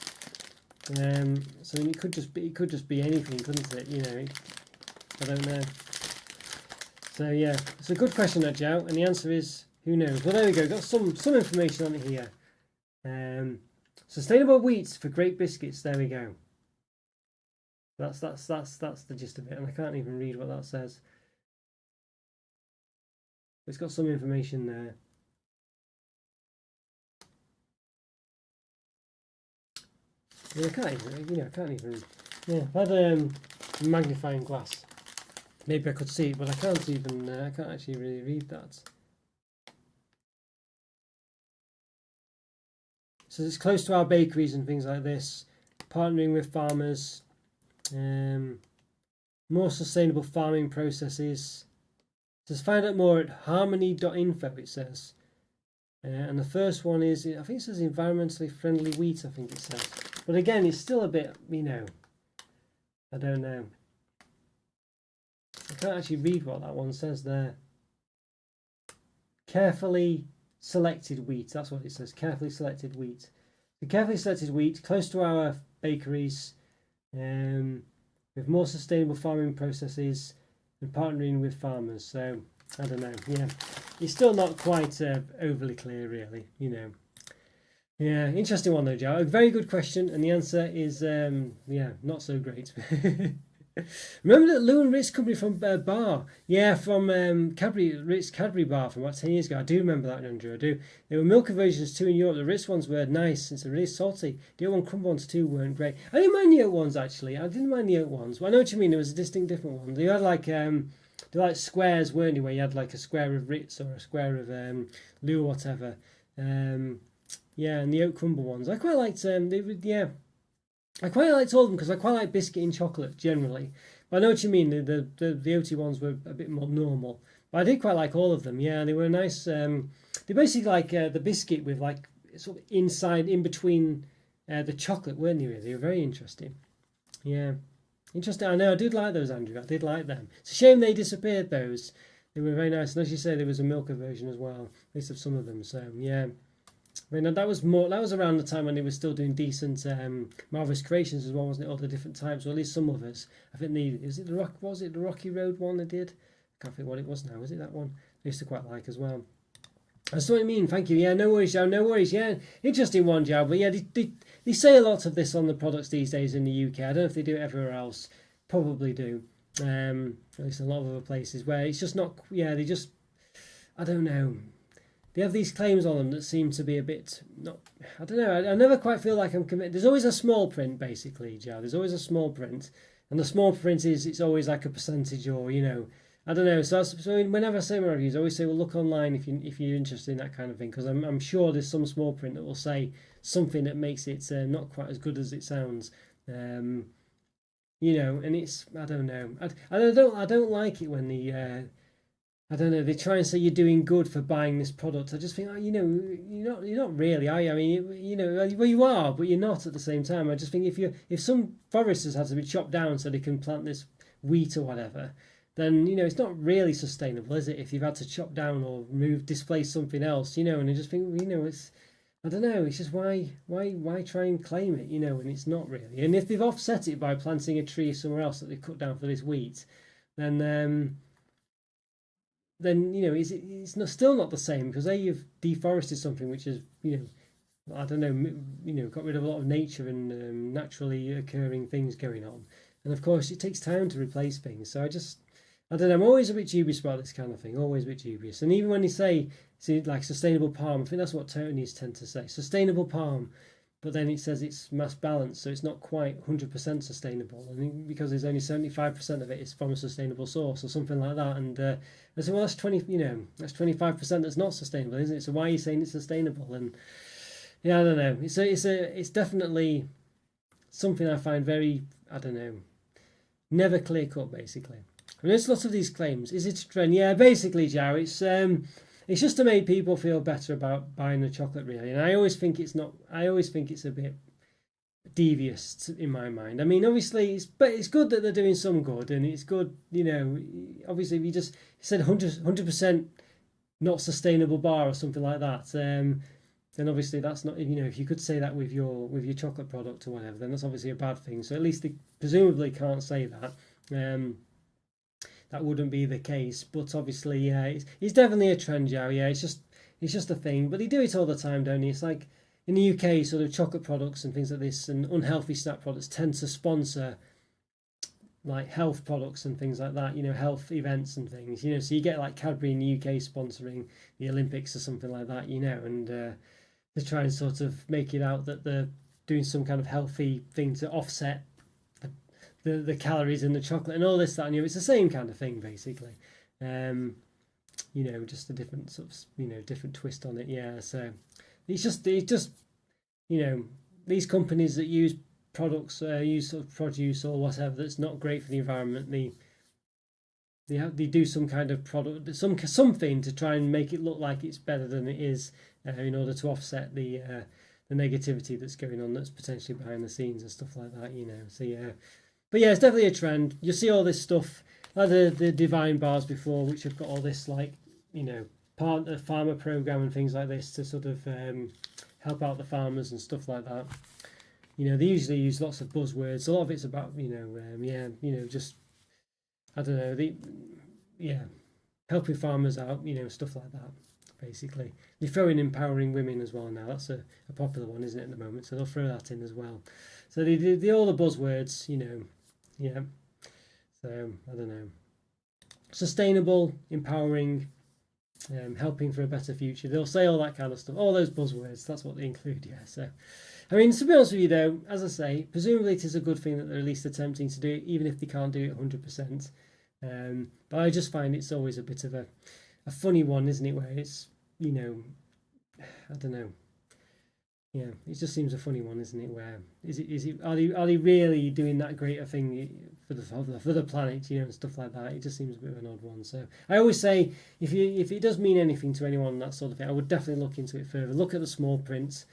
So it could just be anything, couldn't it? I don't know. So yeah, it's a good question, that, Joe, and the answer is who knows. Well, there we go. Got some information on it here. Sustainable wheat for great biscuits. There we go. That's the gist of it, and I can't even read what that says. It's got some information there. I can't even. Yeah, if I had a magnifying glass, maybe I could see it, but I can't even. I can't actually really read that. So it's close to our bakeries and things like this. Partnering with farmers, more sustainable farming processes. It says find out more at harmony.info. It says, and the first one is, I think it says environmentally friendly wheat. I think it says. But again, it's still a bit, I don't know. I can't actually read what that one says there. Carefully selected wheat, that's what it says, carefully selected wheat. The carefully selected wheat, close to our bakeries, with more sustainable farming processes and partnering with farmers. So, I don't know, yeah. It's still not quite overly clear, really, Yeah, interesting one though, Joe. A very good question, and the answer is not so great. Remember that Lou and Ritz company from Bar? Yeah, from Ritz Cadbury Bar from about 10 years ago. I do remember that, Andrew. I do. There were milker versions too in Europe. The Ritz ones were nice since they're really salty. The oat one crumble ones too weren't great. I didn't mind the oat ones actually. I didn't mind the oat ones. Well, I know what you mean. There was a distinct different one. They had like they're like squares, weren't they? Where you had like a square of Ritz or a square of Lou or whatever. Yeah, and the oat crumble ones. I quite liked I quite liked all of them because I quite like biscuit and chocolate generally. But I know what you mean. The oaty ones were a bit more normal. But I did quite like all of them. Yeah, they were nice. They're basically like the biscuit with like sort of inside, in between the chocolate, weren't they? Really, they were very interesting. Yeah, interesting. I know. I did like those, Andrew. I did like them. It's a shame they disappeared. Those. They were very nice. And as you say, there was a milker version as well. At least of some of them. So yeah. I mean, that was around the time when they were still doing decent Marvelous Creations as well, wasn't it? All the different types, or at least some of us. I think was it the Rocky Road one they did? I can't think what it was now. Was it that one? I used to quite like as well. That's what I mean. Thank you. Yeah, no worries, Joe. No worries. Yeah, interesting one, Joe. But yeah, they say a lot of this on the products these days in the UK. I don't know if they do it everywhere else. Probably do. At least a lot of other places where it's just not. Yeah, they just. I don't know. They have these claims on them that seem to be a bit not. I don't know. I never quite feel like I'm committed. There's always a small print, basically, Joe. There's always a small print, And the small print is it's always like a percentage, or I don't know. So whenever I say my reviews, I always say, well, look online if you're interested in that kind of thing, because I'm sure there's some small print that will say something that makes it not quite as good as it sounds. And it's, I don't know. I don't like it when I don't know, they try and say you're doing good for buying this product. I just think, you're not really, are you? I mean, well, you are, but you're not at the same time. I just think if some forest has had to be chopped down so they can plant this wheat or whatever, then it's not really sustainable, is it? If you've had to chop down or displace something else, and I just think, it's, I don't know. It's just why try and claim it, and it's not really. And if they've offset it by planting a tree somewhere else that they cut down for this wheat, then it's not, still not the same, because you've deforested something which is I don't know, got rid of a lot of nature and naturally occurring things going on, and of course it takes time to replace things. So I don't know, I'm always a bit dubious about this kind of thing, always a bit dubious. And even when they say, see, like sustainable palm, I think that's what Tonys tend to say, sustainable palm, but then it says it's mass balanced, so it's not quite 100% sustainable, and because there's only 75% of it is from a sustainable source or something like that. And I said, well, that's 25% that's not sustainable, isn't it? So why are you saying it's sustainable? And yeah, I don't know. It's definitely something I find very, I don't know, never clear cut, basically. I mean, there's lots of these claims. Is it a trend? Yeah, basically, Joe, it's just to make people feel better about buying the chocolate, really. And I always think it's not. I always think it's a bit devious in my mind. I mean, obviously, but it's good that they're doing some good, and it's good, Obviously, if you just said 100% not sustainable bar or something like that, then obviously that's not. If you could say that with your chocolate product or whatever, then that's obviously a bad thing. So at least they presumably can't say that. That wouldn't be the case, but obviously, yeah, it's definitely a trend, Joe. Yeah, it's just a thing. But they do it all the time, don't they? It's like in the UK, sort of chocolate products and things like this, and unhealthy snack products tend to sponsor like health products and things like that. Health events and things. So you get like Cadbury in the UK sponsoring the Olympics or something like that. And they try and sort of make it out that they're doing some kind of healthy thing to offset the calories in the chocolate and all this, that, and it's the same kind of thing, basically. Just a different sort of different twist on it. Yeah, so it's just these companies that use products, use sort of produce or whatever that's not great for the environment. They do some kind of product, something to try and make it look like it's better than it is, in order to offset the negativity that's going on, that's potentially behind the scenes and stuff like that. So yeah. But yeah, it's definitely a trend. You see all this stuff, like the Divine bars before, which have got all this, like, part of the farmer program and things like this to sort of help out the farmers and stuff like that. They usually use lots of buzzwords. A lot of it's about, just, I don't know, helping farmers out, stuff like that, basically. They throw in empowering women as well now. That's a popular one, isn't it, at the moment? So they'll throw that in as well. So they do all the buzzwords, Yeah. So I don't know. Sustainable, empowering, helping for a better future. They'll say all that kind of stuff. All those buzzwords. That's what they include. Yeah. So, I mean, to be honest with you, though, as I say, presumably it is a good thing that they're at least attempting to do it, even if they can't do it 100%. But I just find it's always a bit of a funny one, isn't it? Where it's I don't know. Yeah, it just seems a funny one, isn't it? Where are they really doing that great a thing for the planet, and stuff like that? It just seems a bit of an odd one. So I always say, if it does mean anything to anyone, that sort of thing, I would definitely look into it further. Look at the small print,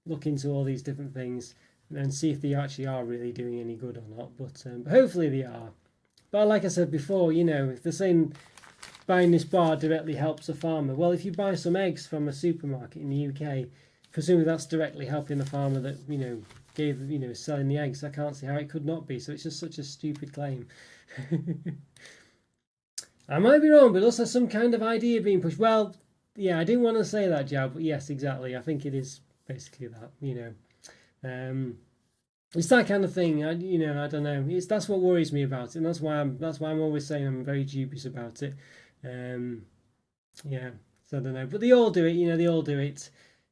look into all these different things, and see if they actually are really doing any good or not. But hopefully they are. But like I said before, if they're saying buying this bar directly helps a farmer, well, if you buy some eggs from a supermarket in the UK, presumably that's directly helping the farmer that selling the eggs. I can't see how it could not be. So it's just such a stupid claim. I might be wrong, but also some kind of idea being pushed. Well, yeah, I didn't want to say that, Joe, but yes, exactly. I think it is basically that. It's that kind of thing. I don't know. That's what worries me about it, and that's why I'm always saying I'm very dubious about it. Yeah, so I don't know, but they all do it. They all do it.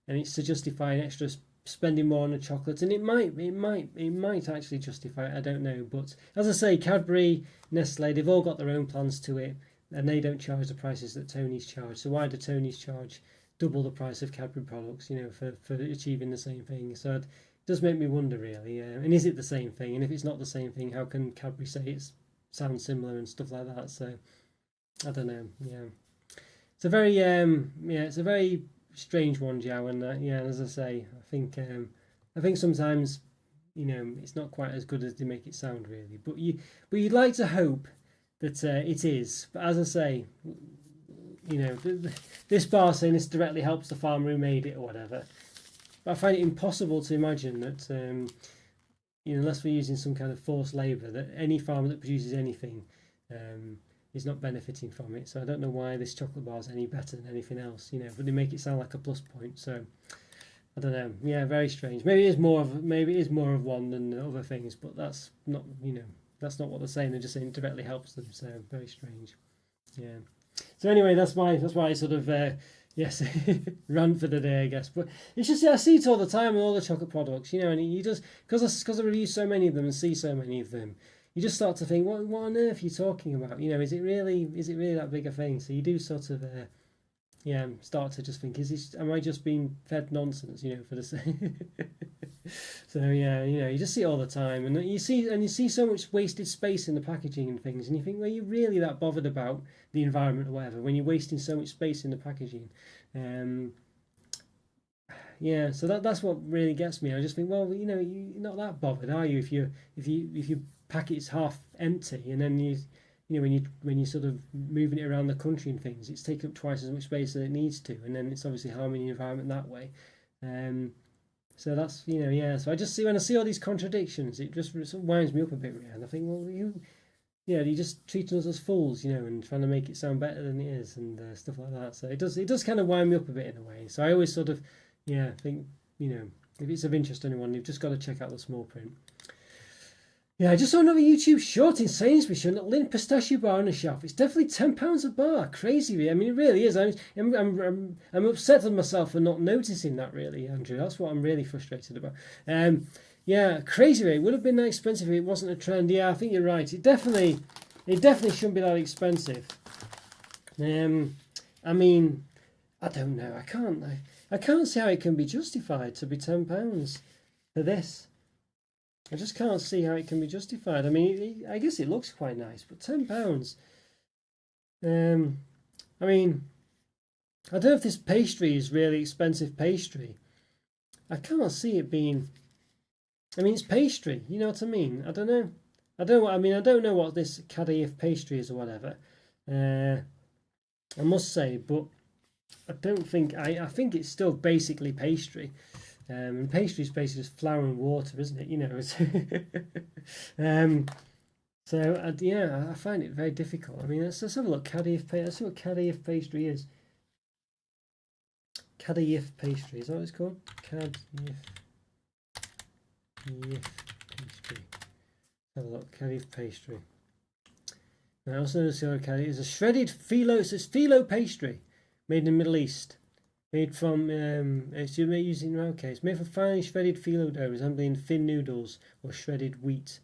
And it's to justify an extra spending more on the chocolates, and it might actually justify it. I don't know, but as I say, Cadbury, Nestle, they've all got their own plans to it, and they don't charge the prices that Tony's charge. So why do Tony's charge double the price of Cadbury products? For achieving the same thing. So it does make me wonder, really. And is it the same thing? And if it's not the same thing, how can Cadbury say it sounds similar and stuff like that? So I don't know. Yeah, it's a very it's a very strange one, Joe. And as I say, I think sometimes it's not quite as good as they make it sound, really. But you'd like to hope that it is. But as I say, this bar saying this directly helps the farmer who made it or whatever. But I find it impossible to imagine that, unless we're using some kind of forced labour, that any farmer that produces anything is not benefiting from it. So I don't know why this chocolate bar is any better than anything else, but they make it sound like a plus point. So I don't know. Yeah, very strange. Maybe it is more of one than other things, but that's not what they're saying. They're just saying it directly helps them. So very strange. Yeah. So anyway, that's why I sort of run for the day, I guess. But it's just I see it all the time with all the chocolate products, and you just because I review so many of them and see so many of them, you just start to think, what on earth are you talking about? Is it really that big a thing? So you do sort of start to just think, am I just being fed nonsense? For the same. So you just see it all the time, and you see so much wasted space in the packaging and things, and you think, well, you're really that bothered about the environment or whatever when you're wasting so much space in the packaging. So that's what really gets me. I just think, well, you're not that bothered, are you? If your packet's half empty, and then when you sort of moving it around the country and things, it's taking up twice as much space as it needs to, and then it's obviously harming the environment that way. So that's So I just see when I see all these contradictions, it just sort of winds me up a bit, really. And I think, well, you're just treating us as fools, and trying to make it sound better than it is, and stuff like that. So it does kind of wind me up a bit in a way. So I always sort of think if it's of interest to anyone, you've just got to check out the small print. Yeah, I just saw another YouTube short in Sainsbury's showing that Lindt pistachio bar on the shelf. It's definitely £10 a bar. Crazy, I mean, it really is. I'm upset with myself for not noticing that, really, Andrew. That's what I'm really frustrated about. Crazy. It would have been that expensive if it wasn't a trend. Yeah, I think you're right. It definitely shouldn't be that expensive. I mean, I don't know. I can't see how it can be justified to be £10 for this. I just can't see how it can be justified. I mean, I guess it looks quite nice, but £10. I mean, I don't know if this pastry is really expensive pastry. I can't see it being. I mean, it's pastry. You know what I mean? I don't know. I don't know what this Kadayif pastry is or whatever. I must say, but I don't think. I think it's still basically pastry. And pastry is basically just flour and water, isn't it? I find it very difficult. I mean, let's have a look. Let's see what Kadayif pastry is. Kadayif pastry, is that what it's called? Kadayif pastry. Have a look. Kadayif pastry. Now, also notice Kadayif is a shredded phyllo. It says phyllo pastry made in the Middle East. Made from it's made from finely shredded phyllo dough resembling thin noodles or shredded wheat.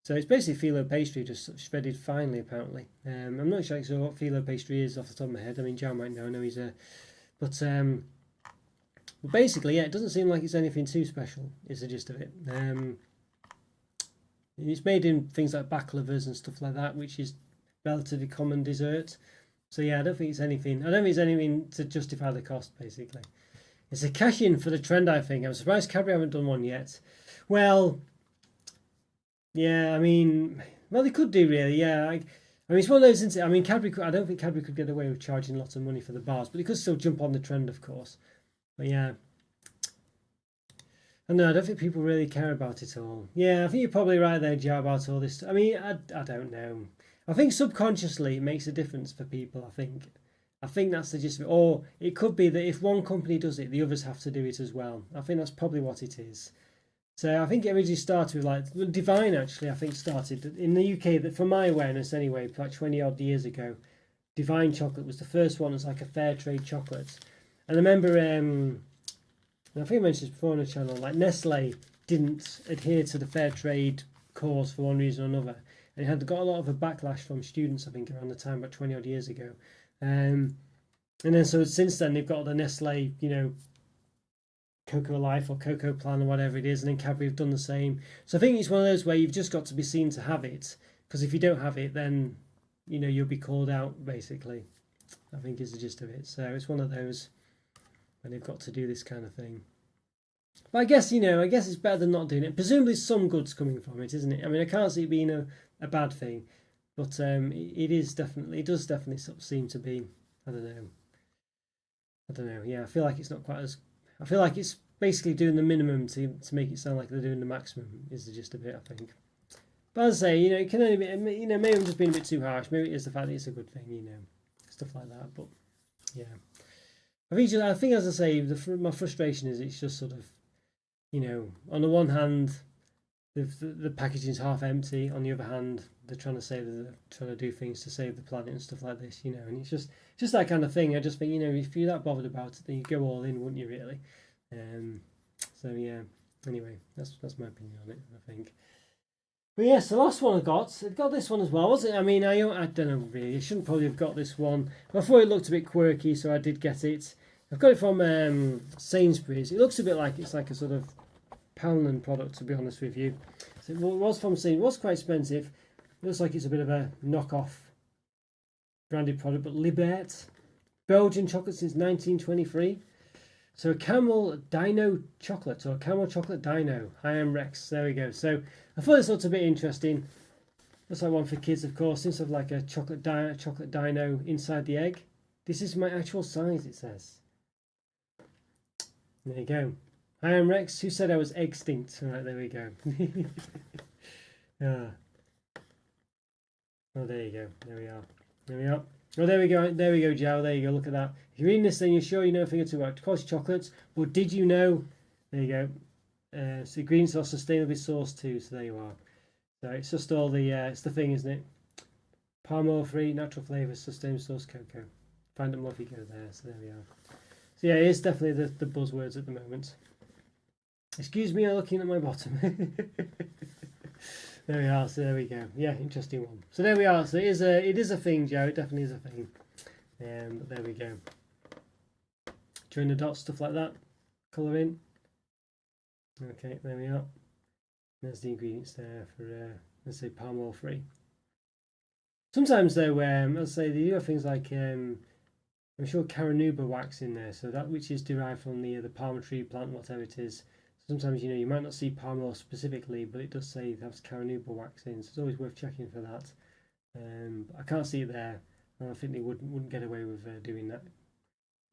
So it's basically phyllo pastry, just shredded finely, apparently. I'm not sure what phyllo pastry is off the top of my head. I mean, Jan might know. I know he's but basically, it doesn't seem like it's anything too special. Is the gist of it. It's made in things like baklavas and stuff like that, which is relatively common dessert. So I don't think it's anything to justify the cost, basically. It's a cash-in for the trend, I think. I'm surprised Cadbury haven't done one yet. Well, yeah, they could do, really, yeah. I mean, it's one of those, isn't it? I mean, I don't think Cadbury could get away with charging lots of money for the bars, but they could still jump on the trend, of course. But yeah. I don't think people really care about it all. Yeah, I think you're probably right there, Joe, about all this. I mean, I don't know. I think subconsciously it makes a difference for people, I think that's the gist of it. Or it could be that if one company does it, the others have to do it as well. I think that's probably what it is. So I think it originally started with Divine, actually, I think started in the UK, that from my awareness anyway, like 20 odd years ago. Divine chocolate was the first one as like a fair trade chocolate. And I remember And I think I mentioned this before on the channel, like Nestle didn't adhere to the fair trade cause for one reason or another. And it had got a lot of a backlash from students, I think, around the time, about 20 odd years ago. And then so since then, they've got the Nestle, Cocoa Life or Cocoa Plan or whatever it is, and then Cadbury have done the same. So I think it's one of those where you've just got to be seen to have it, because if you don't have it, then you'll be called out, basically, I think is the gist of it. So it's one of those when they've got to do this kind of thing. But I guess it's better than not doing it. Presumably some good's coming from it, isn't it? I mean, I can't see it being a bad thing, but it does definitely sort of seem to be, I don't know. Yeah, I feel like it's not quite as. I feel like it's basically doing the minimum to make it sound like they're doing the maximum. Is the gist of it, I think. But as I say, it can only be, maybe I'm just being a bit too harsh. Maybe it is the fact that it's a good thing, stuff like that. But yeah, I think as I say, my frustration is it's just sort of, on the one hand, the packaging's half empty. On the other hand, they're trying to do things to save the planet and stuff like this, and it's just that kind of thing. I just think, if you're that bothered about it, then you'd go all in, wouldn't you, really? So yeah. Anyway, that's my opinion on it, I think. But yes, the last one I got this one as well, was it? I mean, I don't know really. I shouldn't probably have got this one. But I thought it looked a bit quirky, so I did get it. I've got it from Sainsbury's. It looks a bit like it's like a sort of Poundland product, to be honest with you. So it was from Sainsbury's. It was quite expensive. It looks like it's a bit of a knockoff branded product, but Libert, Belgian chocolate since 1923. So a camel dino chocolate, or a camel chocolate dino. I am Rex. There we go. So I thought this looked a bit interesting. Looks like one for kids, of course. Seems to have like a chocolate dino inside the egg. This is my actual size, it says. There you go. I am Rex. Who said I was extinct? All right, there we go. Oh, there you go. There we are. Oh, there we go, Joe. There you go. Look at that. If you're reading this, then you're sure you know a thing or two about quality chocolates. But did you know? There you go. So ingredients are sustainably sourced too. So there you are. So it's just all the it's the thing, isn't it? Palm oil free, natural flavours, sustainably sourced cocoa. Find them if you go there. So there we are. So yeah, it is definitely the buzzwords at the moment. Excuse me, I'm looking at my bottom. There we are. So there we go. Yeah, interesting one. So there we are. So it is a thing, Joe. It definitely is a thing. But there we go. Join the dots, stuff like that. Colour in. Okay, there we are. There's the ingredients there for let's say palm oil free. Sometimes though, as I say, they do have things like I'm sure Caranuba wax in there, so that which is derived from the palm tree plant, whatever it is. Sometimes you might not see palm oil specifically, but it does say it has Caranuba wax in, so it's always worth checking for that. I can't see it there, and I think they wouldn't get away with doing that.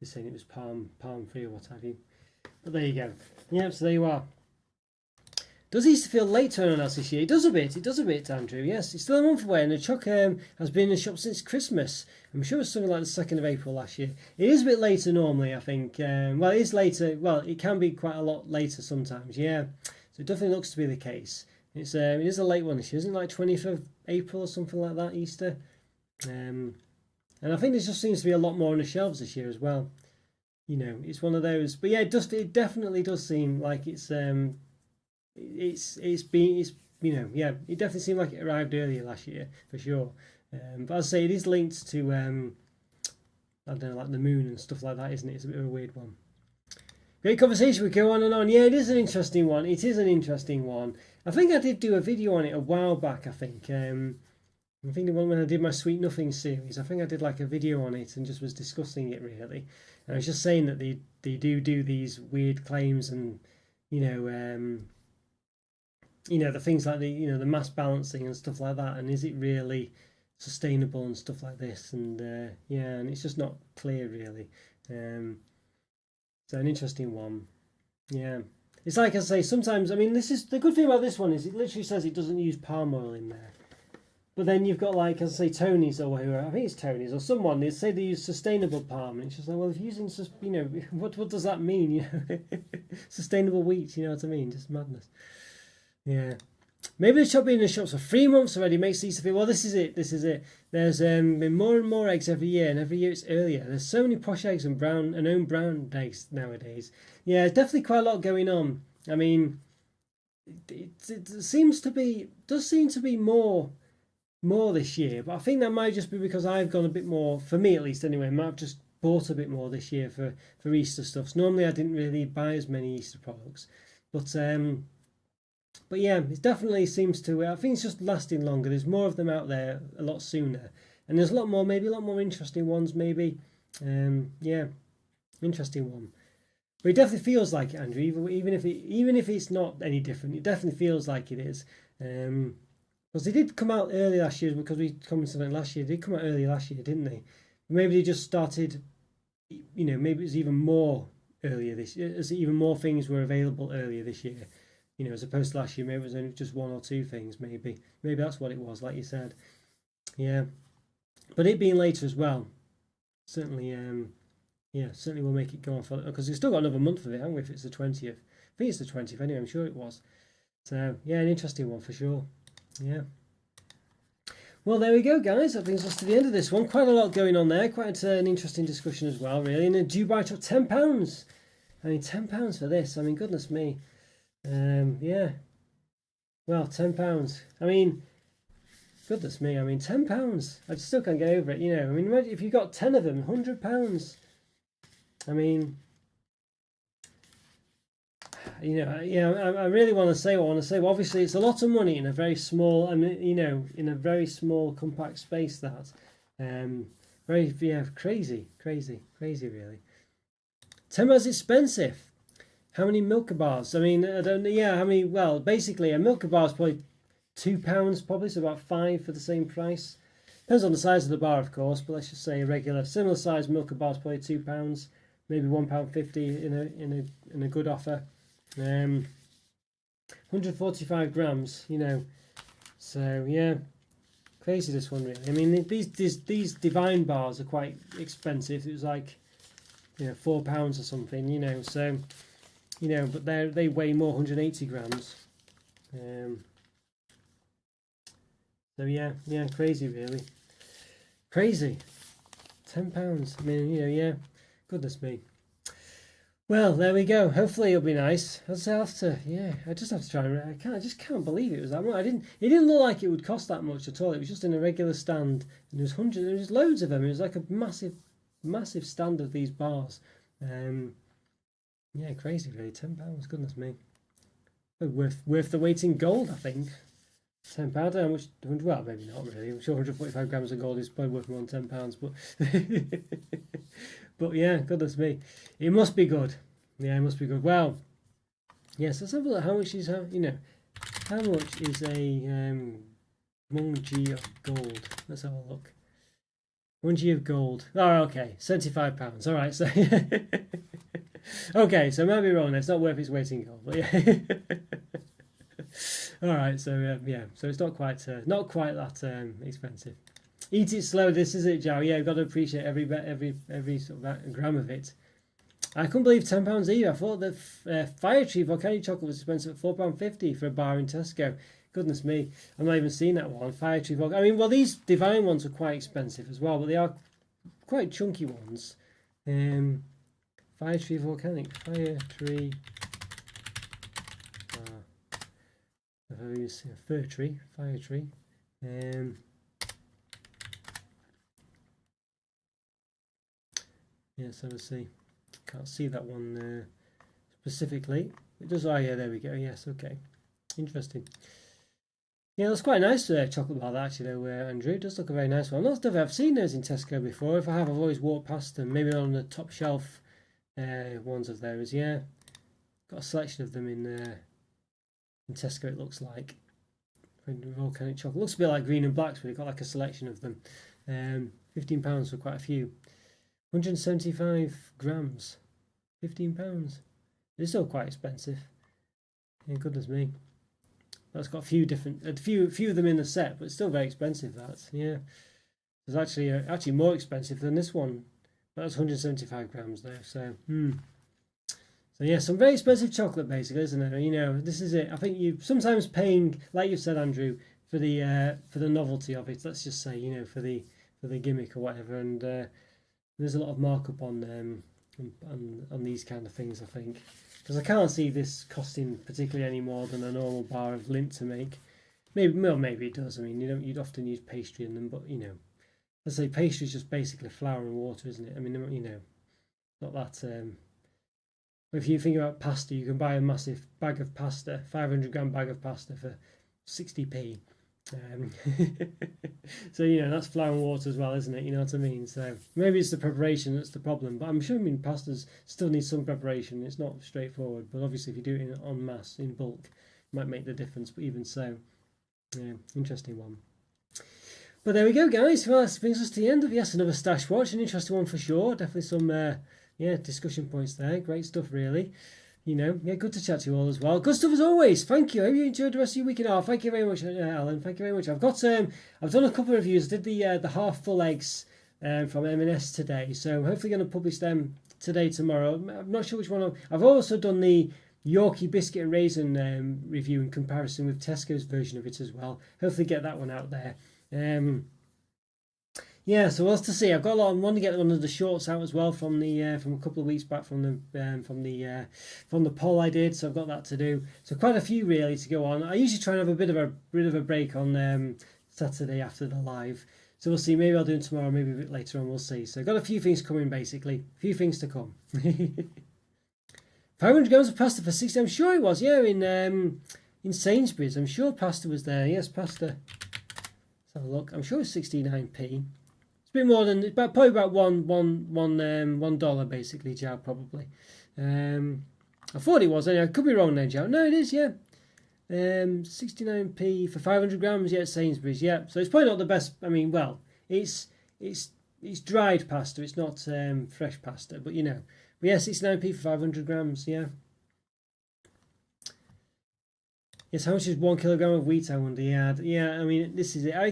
They're saying it was palm free or what have you. But there you go. Yeah, so there you are. Does Easter feel late turning on us this year? It does a bit, Andrew. Yes, it's still a month away, and the choc has been in the shop since Christmas. I'm sure it's something like the 2nd of April last year. It is a bit later normally, I think. Well, it is later. Well, it can be quite a lot later sometimes. Yeah, so it definitely looks to be the case. It is a late one this year, isn't it? Like 20th of April or something like that, Easter. And I think there just seems to be a lot more on the shelves this year as well. It's one of those. But yeah, it definitely does seem like it definitely seemed like it arrived earlier last year for sure. But as I say, it is linked to I don't know, like the moon and stuff like that, isn't it? It's a bit of a weird one. Great conversation. We go on and on. Yeah, it is an interesting one. I think I did do a video on it a while back. I think when I did my Sweet Nothing series, I think I did like a video on it and just was discussing it really. And I was just saying that they do these weird claims and the things like the mass balancing and stuff like that, and is it really sustainable and stuff like this, and and it's just not clear really. So an interesting one. Yeah, it's like I say, sometimes, I mean, this is the good thing about this one is it literally says it doesn't use palm oil in there, but then you've got, like, as I say, Tony's or whoever, I think it's Tony's or someone, they say they use sustainable palm, and it's just like, well, if you're using what does that mean? Sustainable wheat, you know what I mean? Just madness. Yeah. maybe the shop being in the shops for 3 months already makes these feel, well, this is it, this is it. There's been more and more eggs every year, and every year it's earlier. There's so many posh eggs and own brown eggs nowadays. Yeah, definitely quite a lot going on. I mean, it does seem to be more this year, but I think that might just be because I've gone a bit more, for me at least anyway, I might have just bought a bit more this year for Easter stuff. So normally I didn't really buy as many Easter products, but yeah, it definitely seems to, I think it's just lasting longer. There's more of them out there a lot sooner, and there's a lot more, maybe a lot more interesting ones, maybe. Yeah, interesting one. But it definitely feels like it, Andrew. Even if it's not any different, it definitely feels like it is. Because they did come out early last year, because we commented on it last year. They did come out early last year, didn't they? Maybe they just started, maybe it was even more earlier this year, as even more things were available earlier this year, as opposed to last year. Maybe it was only just one or two things, maybe that's what it was, like you said. Yeah, but it being later as well, certainly, certainly will make it go on for, because we've still got another month of it, haven't we, if it's the 20th. I think it's the 20th anyway, I'm sure it was. So, yeah, an interesting one for sure. Yeah. Well, there we go, guys. That brings us to the end of this one. Quite a lot going on there. Quite an interesting discussion as well, really. And a Dubai took £10. I mean, £10 for this. I mean, goodness me. Yeah. Well, £10. I mean, goodness me. I mean, £10. I still can't get over it. I mean, imagine if you got 10 of them, £100. I mean, I really want to say what I want to say. Well, obviously, it's a lot of money in a very small, in a very small compact space. That, crazy, really. £10 is expensive. How many Milka bars? I mean, I don't know. Yeah, how many? Well, basically, a Milka bar is probably £2, probably, so about 5 for the same price. Depends on the size of the bar, of course, but let's just say a regular, similar size Milka bar is probably £2, maybe £1.50 in a good offer. 145 grams, so yeah, crazy this one really. I mean, these Divine bars are quite expensive. It was like £4 or something, so but they weigh more, 180 grams. So yeah, crazy really, crazy. £10. I mean, yeah, goodness me. Well, there we go. Hopefully it'll be nice. I just have to try and. I just can't believe it was that much. It didn't look like it would cost that much at all. It was just in a regular stand, and there was loads of them. It was like a massive stand of these bars. Yeah, crazy really. £10. Goodness me. But worth the weight in gold, I think. £10. How much? Well, maybe not really. I'm sure 145 grams of gold is probably worth more than £10, but. But yeah, goodness me, it must be good. Yeah, it must be good. Well, yes, let's have a look. How much is how much is a 1g of gold? Let's have a look. 1g of gold. Oh, okay, £75. All right, so okay, so I might be wrong. It's not worth its weight in gold, but yeah. All right, so yeah, so it's not quite that expensive. Eat it slow. This is it, Joe. Yeah, you've got to appreciate every sort of gram of it. I couldn't believe £10 either. I thought the Fire Tree volcanic chocolate was expensive at £4.50 for a bar in Tesco. Goodness me, I'm not even seeing that one. Fire Tree volcanic. I mean, well, these Divine ones are quite expensive as well, but they are quite chunky ones. Fire Tree volcanic. Fire Tree. Fir Tree. Fire Tree. Yes, let's see. Can't see that one specifically. It does. Oh, yeah, there we go. Yes, okay. Interesting. Yeah, that's quite a nice chocolate bar, that, actually, though, Andrew. It does look a very nice one. Not that I've seen those in Tesco before. If I have, I've always walked past them. Maybe on the top shelf ones of those. Yeah, got a selection of them in Tesco. It looks like volcanic chocolate. Looks a bit like Green and Blacks, but they've got like a selection of them. £15 for quite a few. 175 grams, £15. It's still quite expensive. Yeah, goodness me. That's got a few of them in the set, but it's still very expensive. That, yeah. It's actually more expensive than this one. But that's 175 grams though. So So yeah, some very expensive chocolate, basically, isn't it? You know, this is it. I think you sometimes paying, like you said, Andrew, for the novelty of it. Let's just say, you know, for the gimmick or whatever. And there's a lot of markup on these kind of things, I think, because I can't see this costing particularly any more than a normal bar of Lindt to make. Maybe, well, maybe it does. I mean, you'd often use pastry in them, but you know, let's say pastry is just basically flour and water, isn't it? I mean, you know, not that. If you think about pasta, you can buy a massive bag of pasta, 500-gram bag of pasta for 60p. So you know that's flour and water as well, isn't it? You know what I mean? So maybe it's the preparation that's the problem, but I'm sure pastas still need some preparation. It's not straightforward, but obviously if you do it en masse, in bulk, it might make the difference. But even so, yeah, interesting one. But there we go, guys. Well, that brings us to the end of another stash watch. An interesting one for sure. Definitely some discussion points there. Great stuff, really. You know, yeah, good to chat to you all as well. Good stuff as always. Thank you. I hope you enjoyed the rest of your weekend. Oh, thank you very much, Alan. Thank you very much. I've done a couple of reviews. I did the half full eggs from M&S today, so I'm hopefully going to publish them today, tomorrow. I'm not sure which one. I've also done the Yorkie biscuit and raisin review in comparison with Tesco's version of it as well. Hopefully get that one out there. Yeah, so what's to see? I've got a lot. I want to get one of the shorts out as well from a couple of weeks back from the poll I did. So I've got that to do. So quite a few really to go on. I usually try and have a bit of a break on Saturday after the live. So we'll see. Maybe I'll do it tomorrow. Maybe a bit later on. We'll see. So I've got a few things coming basically. A few things to come. 500 grams of pasta for 60. I'm sure it was. Yeah, in Sainsbury's. I'm sure pasta was there. Yes, pasta. Let's have a look. I'm sure it's 69p. A bit more than probably about $1 basically, Joe, probably. I thought it was anyway. I could be wrong there, Joe. No, it is, yeah. 69p for 500 grams, yeah, at Sainsbury's, yeah. So it's probably not the best. I mean, well, it's dried pasta. It's not fresh pasta, but you know. But yeah, 69p for 500 grams, yeah. Yes, how much is 1 kilogram of wheat? I wonder. Yeah. I mean, this is it. I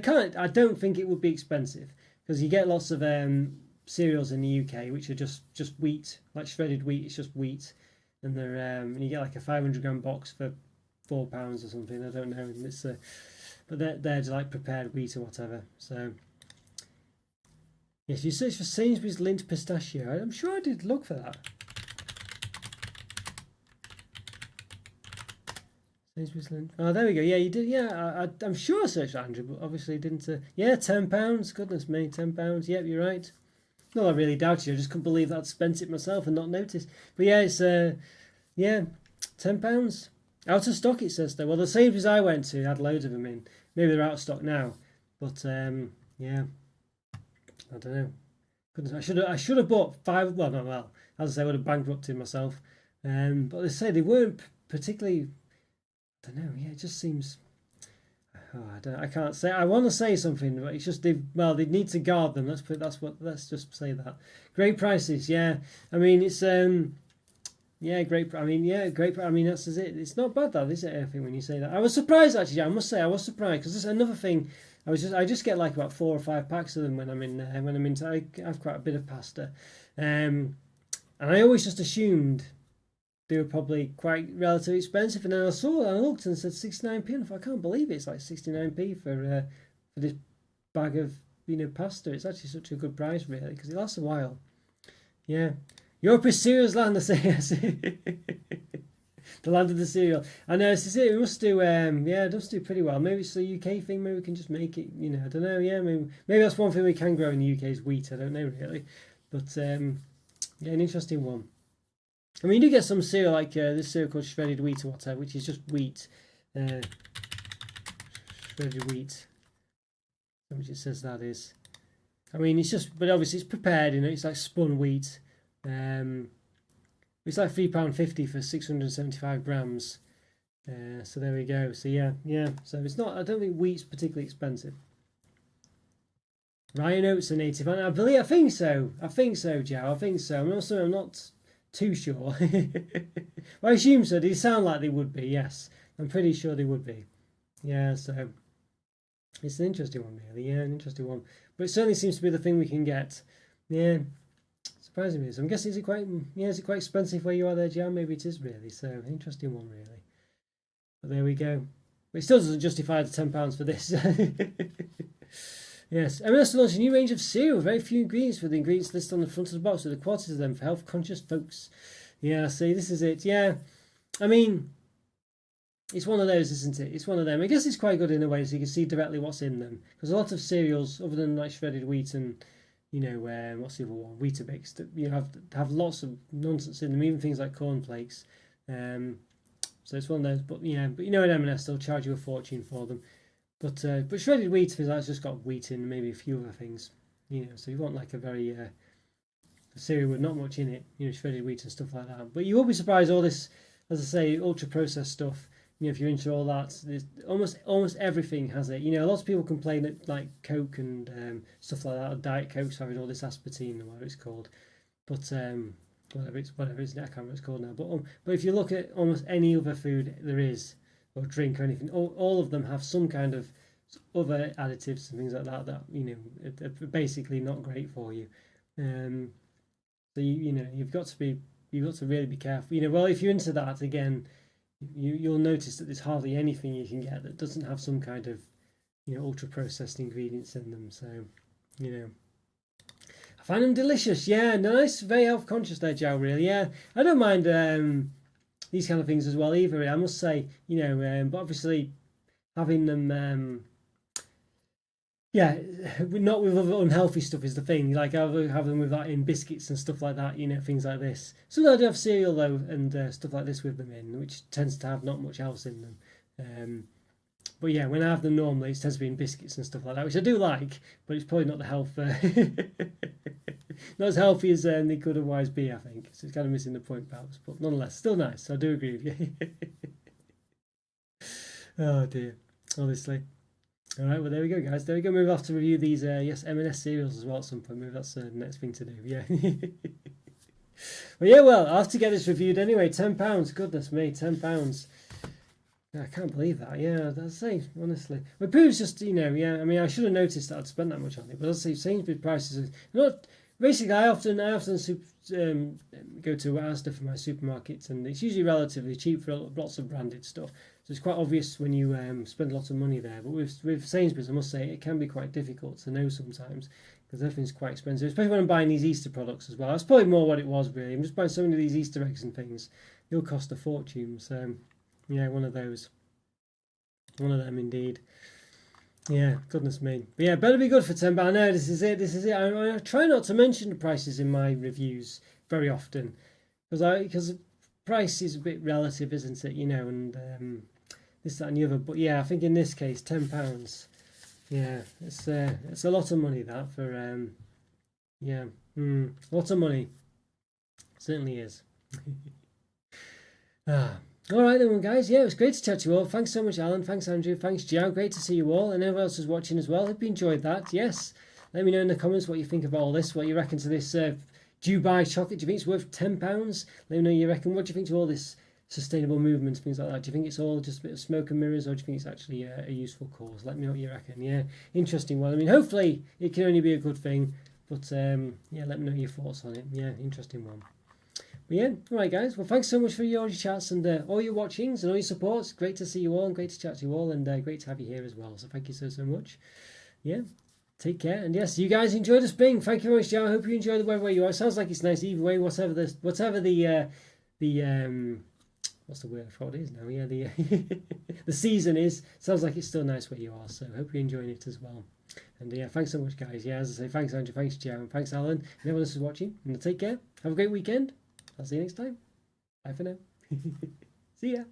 don't think it would be expensive. Because you get lots of cereals in the UK which are just wheat, like shredded wheat. It's just wheat, and they're and you get like a 500-gram box for £4 or something. I don't know. And it's but they're like prepared wheat or whatever. So yes, you search for Sainsbury's Lindt pistachio. I'm sure I did look for that. Sainsbury's Lindt. Oh, there we go. Yeah, you did. Yeah, I'm sure I searched for Andrew, but obviously didn't. Yeah, £10. Goodness me, £10. Yep, you're right. No, I really doubted you. I just couldn't believe I'd spent it myself and not noticed. But yeah, it's £10. Out of stock, it says though. Well, the Sainsbury's I went to had loads of them in. Maybe they're out of stock now. But yeah, I don't know. Goodness, I should have bought 5. Well, not well. As I say, I would have bankrupted myself. But they say they weren't particularly. I don't know. Yeah, it just seems. I can't say. I want to say something, but it's just they need to guard them. Let's just say that. Great prices. Yeah, I mean it's great. I mean great. I mean that's it. It's not bad though, is it? I think when you say that, I was surprised actually. I must say I was surprised because there's another thing. I just get like about 4 or 5 packs of them when I'm in. I have quite a bit of pasta, and I always just assumed they were probably quite relatively expensive, and then I looked and it said 69p, and I thought, I can't believe it. It's like 69p for this bag of pasta. It's actually such a good price, really, because it lasts a while. Yeah, Europe is cereal's land, I say. The land of the cereal. I know, it must do. It does do pretty well. Maybe it's a UK thing. Maybe we can just make it. I don't know. Yeah, maybe that's one thing we can grow in the UK is wheat. I don't know really, but an interesting one. I mean, you do get some cereal like this cereal called shredded wheat or whatever, which is just wheat, shredded wheat. How much it says that is. I mean, it's just, but obviously it's prepared. It's like spun wheat. It's like £3.50 for 675 grams. So there we go. So yeah. So it's not. I don't think wheat's particularly expensive. Ryan oats are native. I think so, Joe. I think so. I'm not too sure. Well, I assume so. They sound like they would be. Yes, I'm pretty sure they would be. Yeah. So it's an interesting one, really. Yeah, an interesting one. But it certainly seems to be the thing we can get. Yeah. surprising me. So I'm guessing is it quite expensive where you are there, Jan? Maybe it is really. So interesting one, really. But there we go. But it still doesn't justify the £10 for this. Yes, M&S launched a new range of cereal. Very few ingredients, with the ingredients listed on the front of the box, with the quality of them for health-conscious folks. Yeah, see, this is it. Yeah, I mean, it's one of those, isn't it? It's one of them. I guess it's quite good in a way, so you can see directly what's in them. Because a lot of cereals, other than like shredded wheat and, what's the other one? Weetabix, that have lots of nonsense in them, even things like cornflakes. So it's one of those. But at M&S, they'll charge you a fortune for them. But shredded wheat, that's just got wheat in, maybe a few other things. So you want like a very a cereal with not much in it, shredded wheat and stuff like that. But you will be surprised, all this, as I say, ultra processed stuff. If you're into all that, almost everything has it. A lot of people complain that like Coke and stuff like that, or Diet Coke's having all this aspartame or whatever it's called. But whatever it's, I can't remember what it's called now. But if you look at almost any other food there is, or drink or anything, all of them have some kind of other additives and things like that are basically not great for you. So you've got to really be careful. Well, if you're into that, again, you'll notice that there's hardly anything you can get that doesn't have some kind of ultra processed ingredients in them. So I find them delicious. Yeah, nice, very health conscious there, Joe. Really, yeah, I don't mind these kind of things as well either. I must say, but obviously having them. Not with other unhealthy stuff is the thing. Like I have them with that in biscuits and stuff like that, things like this. Sometimes I do have cereal though and stuff like this with them in, which tends to have not much else in them. But yeah, when I have them normally, it tends to be in biscuits and stuff like that, which I do like, but it's probably not the health, not as healthy as they could otherwise be, I think. So it's kind of missing the point perhaps, but nonetheless, still nice. So I do agree with you. Oh dear, honestly. All right, well, there we go, guys. There we go. Move off to review these, M&S cereals as well at some point. Maybe that's the next thing to do. Yeah. Well, I'll have to get this reviewed anyway. £10. Goodness me, £10. I can't believe that. Yeah, that's say honestly. Well, it proves just, I mean, I should have noticed that I'd spent that much on it, but as I say, Sainsbury's prices are basically, I often go to Asda for my supermarkets, and it's usually relatively cheap for lots of branded stuff. So it's quite obvious when you spend a lot of money there. But with Sainsbury's, I must say, it can be quite difficult to know sometimes because everything's quite expensive, especially when I'm buying these Easter products as well. That's probably more what it was, really. I'm just buying so many of these Easter eggs and things. They'll cost a fortune. So, one of those. One of them, indeed. Yeah, goodness me. But yeah, better be good for £10. I know, this is it. I try not to mention the prices in my reviews very often because price is a bit relative, isn't it? And this, that, and the other. But yeah, I think in this case, £10. Yeah, it's a lot of money that for a lot of money. It certainly is. All right then, guys. Yeah, it was great to chat to you all. Thanks so much, Alan. Thanks, Andrew. Thanks, Joe. Great to see you all. And everyone else is watching as well. Hope you enjoyed that. Yes. Let me know in the comments what you think of all this. What you reckon to this Dubai chocolate. Do you think it's worth £10? Let me know you reckon. What do you think to all this sustainable movement, things like that? Do you think it's all just a bit of smoke and mirrors, or do you think it's actually a useful cause? Let me know what you reckon. Yeah, interesting one. I mean, hopefully it can only be a good thing. But let me know your thoughts on it. Yeah, interesting one. But yeah, all right, guys. Well, thanks so much for all your chats and all your watchings and all your supports. Great to see you all and great to chat to you all, and great to have you here as well. So thank you so much. Yeah, take care. And yes, you guys enjoy the spring. Thank you very much, Joe. I hope you enjoy the weather where you are. It sounds like it's nice either way. Whatever the what's the word? I forgot it is now. Yeah, the season is. Sounds like it's still nice where you are. So hope you're enjoying it as well. And yeah, thanks so much, guys. Yeah, as I say, thanks Andrew, thanks Joe, and thanks Alan, and everyone else who's watching. And take care. Have a great weekend. I'll see you next time. Bye for now. See ya.